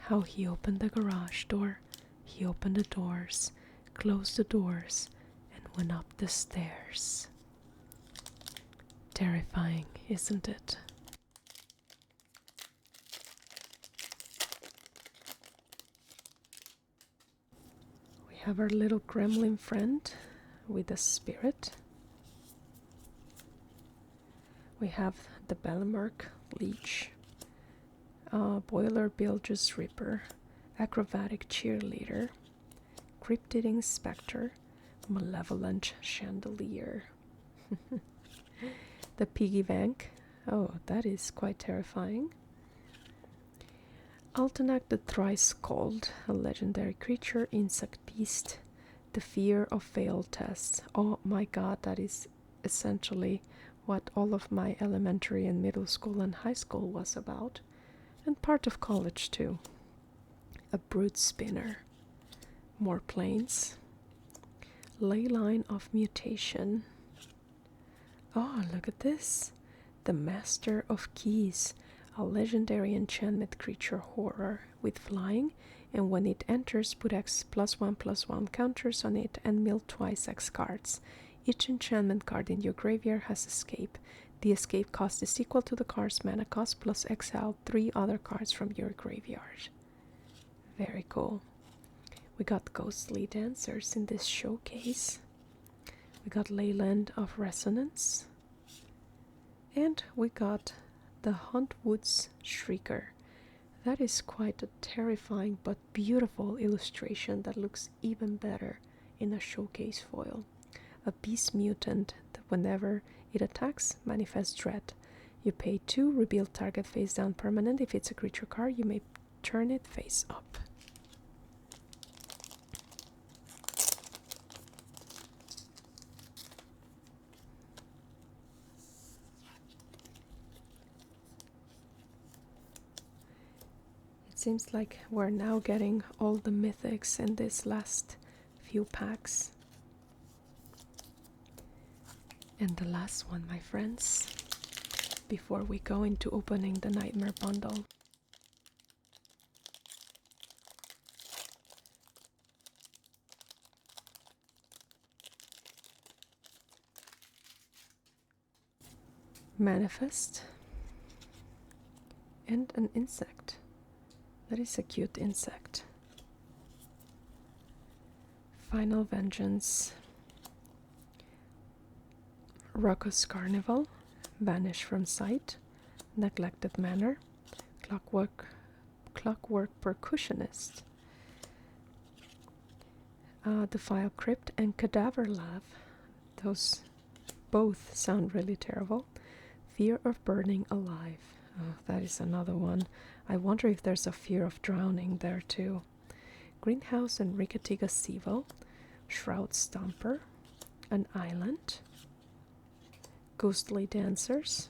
[SPEAKER 1] how he opened the garage door, he opened the doors, closed the doors, and went up the stairs. Terrifying, isn't it? We have our little gremlin friend with a spirit. We have the Bellamurk Leech, Boiler Bilgeous Ripper, Acrobatic Cheerleader, Cryptid Inspector, Malevolent Chandelier. The Piggy Bank. Oh, that is quite terrifying. Altenac the Thrice Called, a legendary creature, insect beast, the fear of failed tests. Oh my god, that is essentially what all of my elementary and middle school and high school was about, and part of college too. A Brute Spinner, more planes, Leyline of Mutation. Oh, look at this, the Master of Keys, a legendary enchantment creature horror with flying, and when it enters, put X +1/+1 counters on it and mill twice X cards. Each enchantment card in your graveyard has escape. The escape cost is equal to the card's mana cost plus exile 3 other cards from your graveyard. Very cool. We got Ghostly Dancers in this showcase. We got Leyland of Resonance. And we got the Huntwood's Shrieker. That is quite a terrifying but beautiful illustration that looks even better in a showcase foil. A beast mutant that whenever it attacks, manifests dread. You pay 2, reveal target face down permanent. If it's a creature card, you may turn it face up. Seems like we're now getting all the mythics in this last few packs. And the last one, my friends, before we go into opening the Nightmare Bundle. Manifest. And an insect. That is a cute insect. Final Vengeance. Rocco's Carnival, Vanish from Sight, Neglected Manor, Clockwork Percussionist, Defile Crypt, and Cadaver Lab. Those both sound really terrible. Fear of Burning Alive. Oh, that is another one. I wonder if there's a fear of drowning there too. Greenhouse and Rickety Gazebo, Shroud Stomper, An Island, Ghostly Dancers,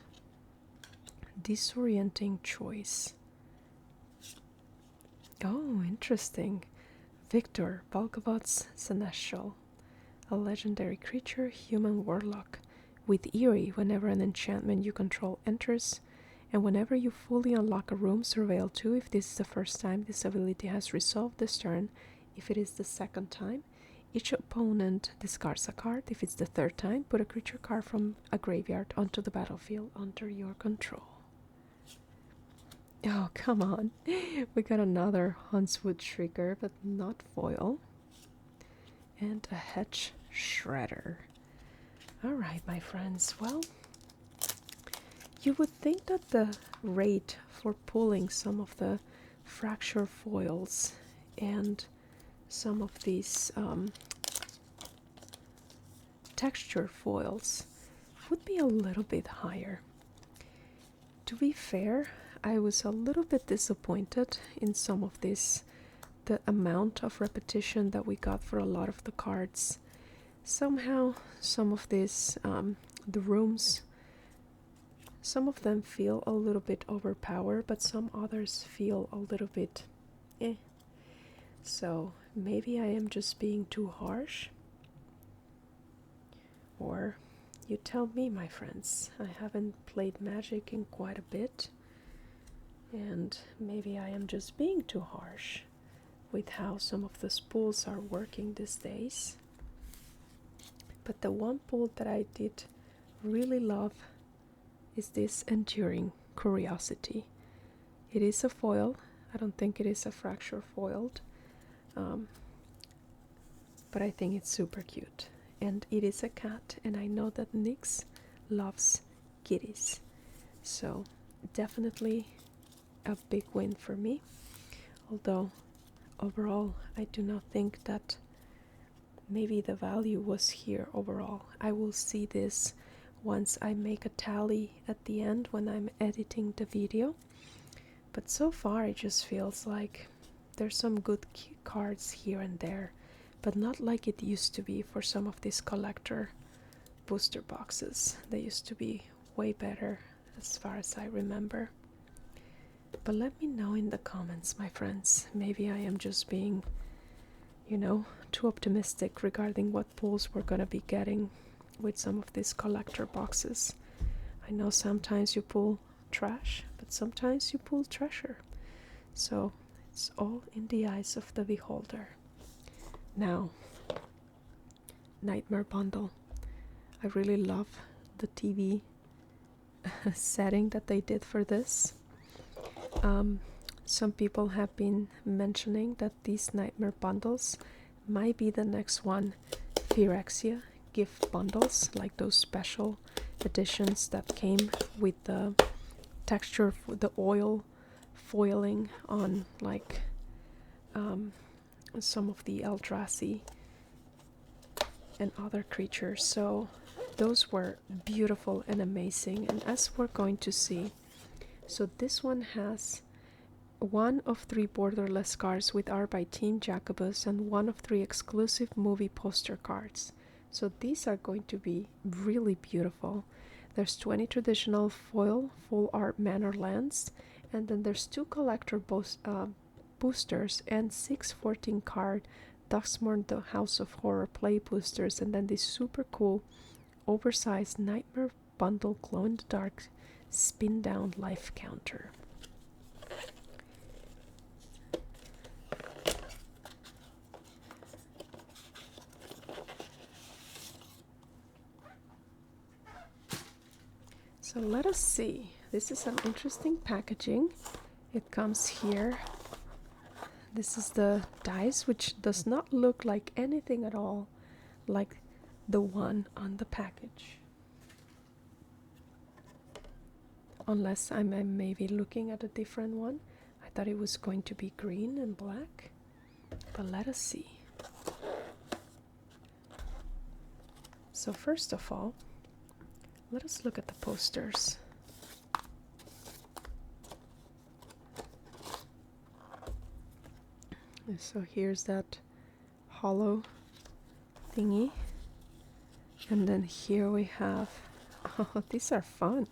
[SPEAKER 1] Disorienting Choice. Oh, interesting. Victor, Valkavott's Seneschal, a legendary creature, human warlock, with Eerie whenever an enchantment you control enters, and whenever you fully unlock a room, surveil 2 if this is the first time this ability has resolved this turn. If it is the second time, each opponent discards a card. If it's the third time, put a creature card from a graveyard onto the battlefield under your control. Oh, come on. We got another Huntswood Shrieker, but not foil. And a Hedge Shredder. Alright, my friends. Well, you would think that the rate for pulling some of the Fracture foils and some of these texture foils would be a little bit higher. To be fair, I was a little bit disappointed in some of this, the amount of repetition that we got for a lot of the cards. Somehow, some of these, the rooms, some of them feel a little bit overpowered, but some others feel a little bit eh. So maybe I am just being too harsh. Or you tell me, my friends. I haven't played Magic in quite a bit, and maybe I am just being too harsh with how some of the spools are working these days. But the one pool that I did really love is this Enduring Curiosity. It is a foil. I don't think it is a Fracture foiled, but I think it's super cute. And it is a cat, and I know that Nyx loves kitties, so definitely a big win for me. Although overall I do not think that maybe the value was here overall. I will see this once I make a tally at the end when I'm editing the video, but so far it just feels like there's some good cards here and there, but not like it used to be for some of these collector booster boxes. They used to be way better as far as I remember. But let me know in the comments, my friends. Maybe I am just being, you know, too optimistic regarding what pulls we're gonna be getting with some of these collector boxes. I know sometimes you pull trash, but sometimes you pull treasure. So it's all in the eyes of the beholder. Now, Nightmare Bundle. I really love the TV setting that they did for this. Some people have been mentioning that these Nightmare Bundles might be the next one. Phyrexia gift bundles, like those special editions that came with the texture, the oil foiling on like some of the Eldrazi and other creatures. So those were beautiful and amazing, and as we're going to see, so this one has 1 of 3 borderless cards with art by Team Jacobus and 1 of 3 exclusive movie poster cards. So these are going to be really beautiful. There's 20 traditional foil full art manor lands, and then there's 2 collector boosters and 6 14 card Duskmourn the House of Horror play boosters, and then this super cool oversized Nightmare Bundle glow in the dark spin down life counter. So let us see. This is an interesting packaging. It comes here. This is the dice, which does not look like anything at all like the one on the package. Unless I'm maybe looking at a different one. I thought it was going to be green and black. But let us see. So first of all, let us look at the posters. So here's that hollow thingy. And then here we have, oh, these are fun.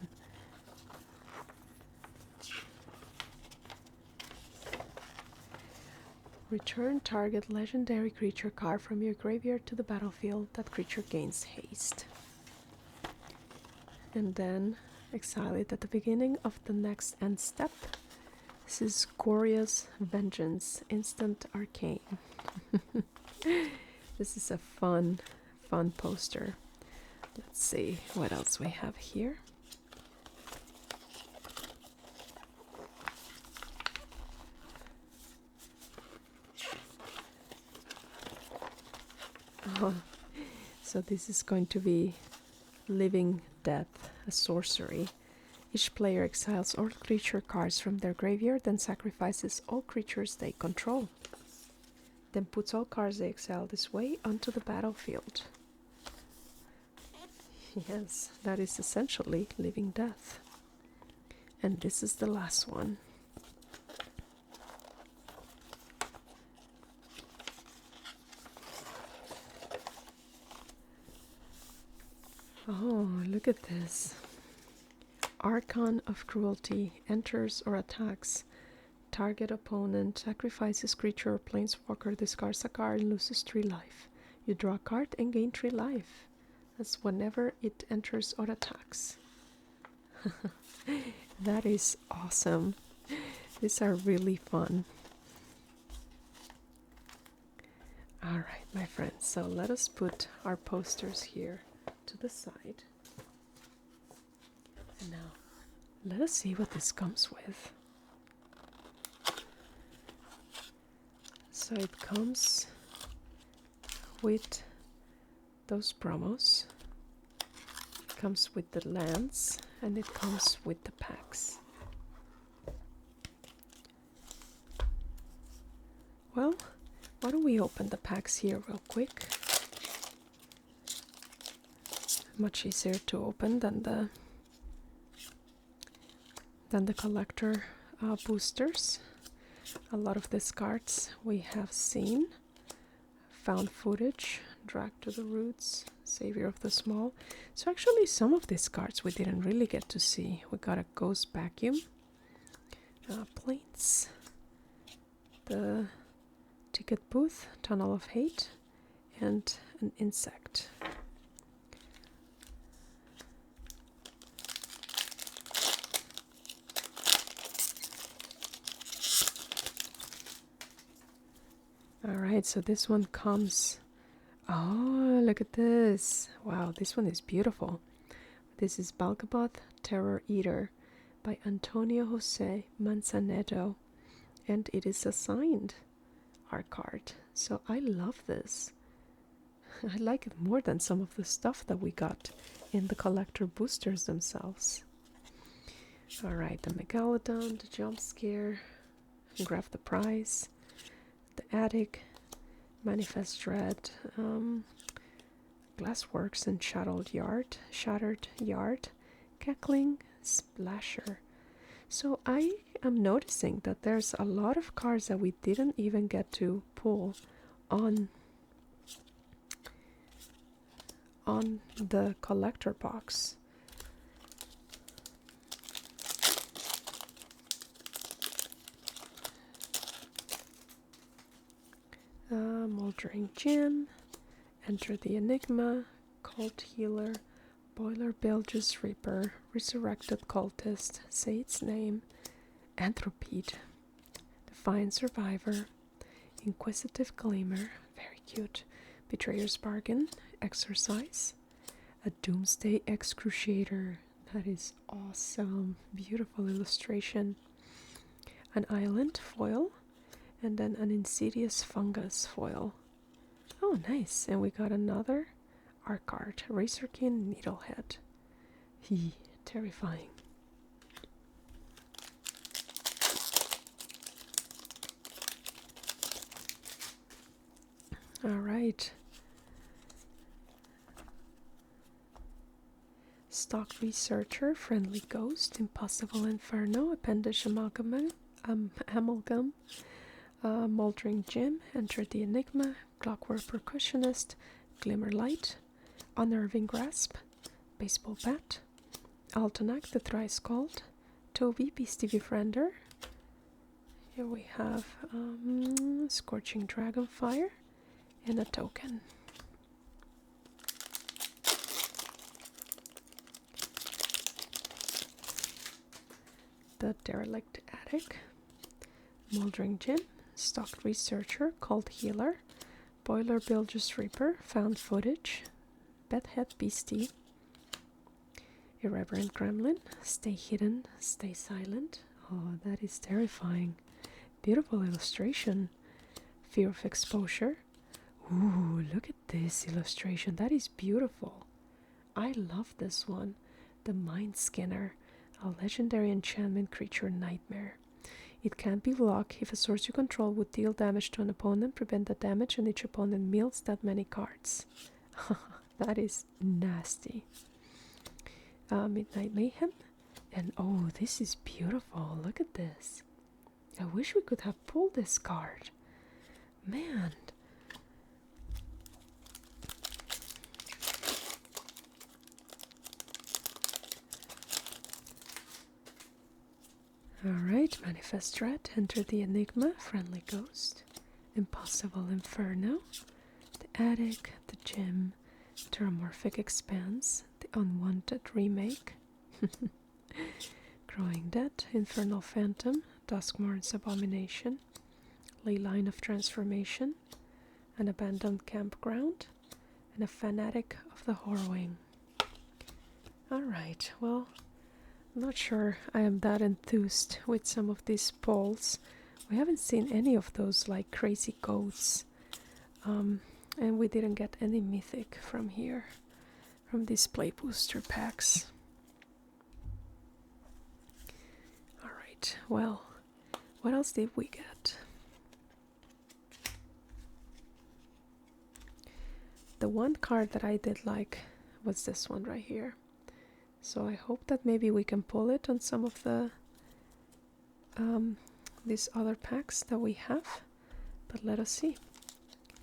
[SPEAKER 1] Return target legendary creature card from your graveyard to the battlefield. That creature gains haste. And then exile it at the beginning of the next end step. This is Glorious Vengeance, instant arcane. This is a fun poster. Let's see what else we have here. Oh, so this is going to be Living Death, a sorcery. Each player exiles all creature cards from their graveyard, then sacrifices all creatures they control. Then puts all cards they exile this way onto the battlefield. Yes, that is essentially Living Death. And this is the last one. Oh, look at this. Archon of Cruelty enters or attacks target opponent, sacrifices creature or planeswalker, discards a card and loses 3 life. You draw a card and gain 3 life. That's whenever it enters or attacks. That is awesome. These are really fun. Alright, my friends, so let us put our posters here to the side. And now, let us see what this comes with. So it comes with those promos. It comes with the lands, and it comes with the packs. Well, why don't we open the packs here real quick? Much easier to open than the collector boosters. A lot of these cards we have seen. Found footage, Drag to the Roots, Savior of the Small. So actually some of these cards we didn't really get to see. We got a Ghost Vacuum, Plains, the Ticket Booth, Tunnel of Hate, and an Insect. Alright, so this one comes... Oh, look at this. Wow, this one is beautiful. This is Balgaboth Terror Eater by Antonio Jose Manzanedo. And it is a signed art card. So I love this. I like it more than some of the stuff that we got in the collector boosters themselves. Alright, the Megalodon, the Jump Scare, Grab the Prize, the Attic, Manifest Dread, Glassworks and Shattered Yard, Cackling, Splasher. So I am noticing that there's a lot of cards that we didn't even get to pull on the collector box. Moldering Gem, Enter the Enigma, Cult Healer, Boiler Bilgeous Reaper, Resurrected Cultist, Say Its Name, Anthropede, Defiant Survivor, Inquisitive Gleamer, very cute, Betrayer's Bargain, Exercise, a Doomsday Excruciator, that is awesome, beautiful illustration, an Island foil, and then an Insidious Fungus foil. Oh, nice, and we got another art card, Razorkin Needlehead. Terrifying. Alright. Stock Researcher, Friendly Ghost, Impossible Inferno, Appendage Amalgam, Moldering Gem, Enter the Enigma, Clockwork Percussionist, Glimmer Light, Unnerving Grasp, Baseball Bat, Altonac the Thrice Called, Toby Beastie Befriender. Here we have Scorching Dragonfire and a token. The Derelict Attic, Moldering Gem, Stocked Researcher, Cult Healer, Boiler Bilgeous Reaper, Found Footage, Bedhead Beastie, Irreverent Gremlin, Stay Hidden, Stay Silent. Oh, that is terrifying. Beautiful illustration. Fear of Exposure. Ooh, look at this illustration. That is beautiful. I love this one. The Mind Skinner, a legendary enchantment creature nightmare. It can't be blocked. If a source you control would deal damage to an opponent, prevent the damage, and each opponent mills that many cards. That is nasty. Midnight Mayhem. And oh, this is beautiful. Look at this. I wish we could have pulled this card. Man. Alright, Manifest Threat, Enter the Enigma, Friendly Ghost, Impossible Inferno, the Attic, the Gem, Terramorphic Expanse, the Unwanted Remake, Growing Dead, Infernal Phantom, Duskmourn's Abomination, Leyline of Transformation, an Abandoned Campground, and a Fanatic of the Horrorwing. Alright, well, I'm not sure I am that enthused with some of these polls. We haven't seen any of those like crazy goats. And we didn't get any mythic from here, from these play booster packs. Alright, well, what else did we get? The one card that I did like was this one right here. So I hope that maybe we can pull it on some of the these other packs that we have. But let us see.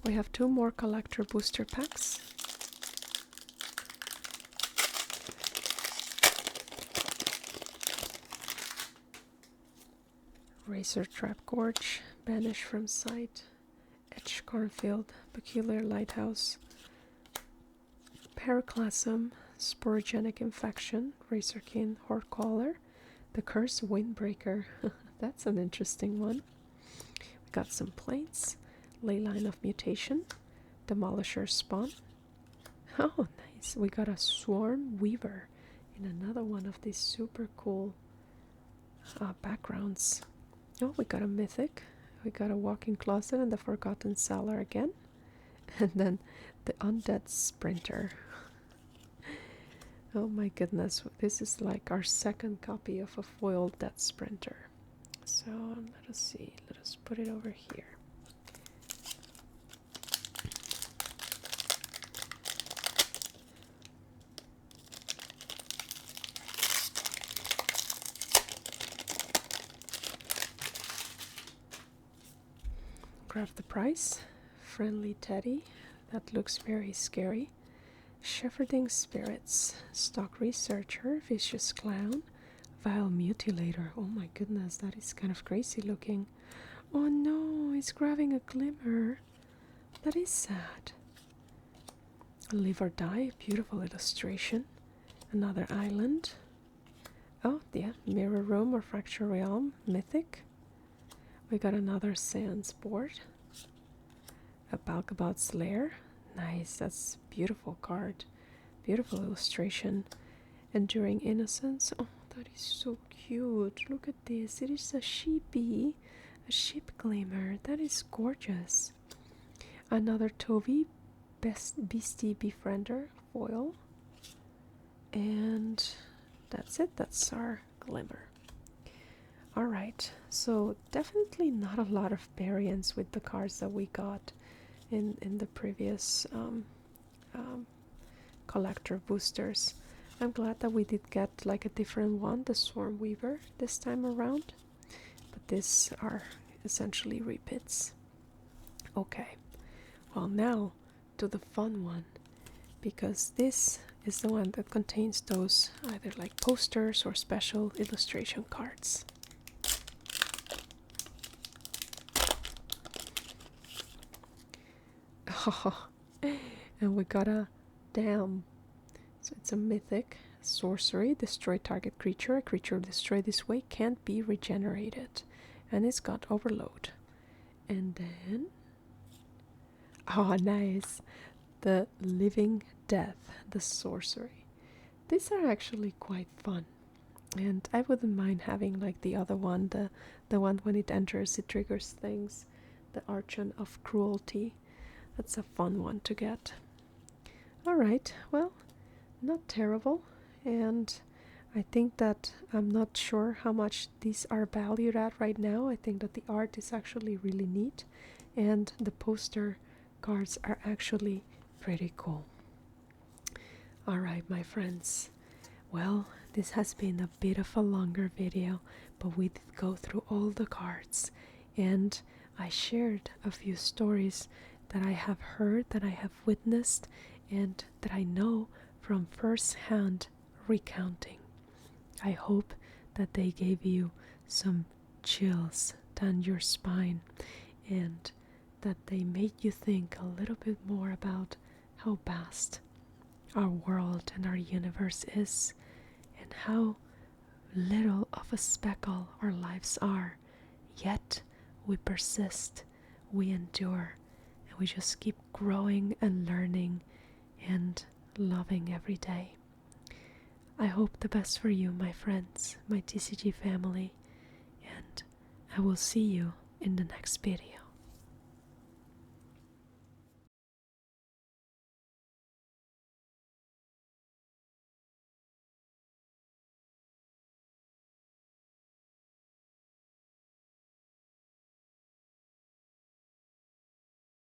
[SPEAKER 1] We have 2 more collector booster packs. Razor Trap Gorge, Banish from Sight, Etch Cornfield, Peculiar Lighthouse, Paraclasm, Sporogenic Infection, Razorkin, Hortcaller, the Curse Windbreaker. That's an interesting one. We got some plates, Leyline of Mutation, Demolisher Spawn. Oh, nice. We got a Swarm Weaver in another one of these super cool backgrounds. Oh, we got a Mythic. We got a Walk-in Closet and the Forgotten Cellar again. And then the Undead Sprinter. Oh my goodness, this is like our second copy of a foiled Death Sprinter. So let us see, let us put it over here. Grab the price. Friendly Teddy, that looks very scary. Shepherding Spirits, Stock Researcher, Vicious Clown, Vile Mutilator. Oh my goodness, that is kind of crazy looking. Oh no, it's grabbing a Glimmer. that is sad. Live or Die, beautiful illustration. Another island. Oh, yeah, Mirror Room or Fracture Realm, mythic. We got another Sans board. A Balkabout's Lair. Nice, that's beautiful card. Beautiful illustration. Enduring Innocence. Oh, that is so cute. Look at this. It is a sheepy. A sheep glimmer. That is gorgeous. Another Tovi. Beastie Befriender foil. And that's it. That's our glimmer. Alright, so definitely not a lot of variance with the cards that we got in the previous collector boosters. I'm glad that we did get like a different one, the Swarm Weaver, this time around. But these are essentially repeats. Okay, well now to the fun one, because this is the one that contains those either like posters or special illustration cards. Oh, and we got a Dam. So it's a mythic sorcery. Destroy target creature. A creature destroyed this way can't be regenerated. And it's got Overload. And then... oh, nice. The Living Death. The sorcery. These are actually quite fun. And I wouldn't mind having like the other one. The one when it enters it triggers things. The Archon of Cruelty. That's a fun one to get. Alright, well, not terrible. And I think that I'm not sure how much these are valued at right now. I think that the art is actually really neat. And the poster cards are actually pretty cool. Alright, my friends. Well, this has been a bit of a longer video, but we did go through all the cards. And I shared a few stories that I have heard, that I have witnessed, and that I know from first-hand recounting. I hope that they gave you some chills down your spine and that they made you think a little bit more about how vast our world and our universe is and how little of a speckle our lives are. Yet we persist, we endure, and we just keep growing and learning and loving every day. I hope the best for you, my friends, my TCG family, and I will see you in the next video.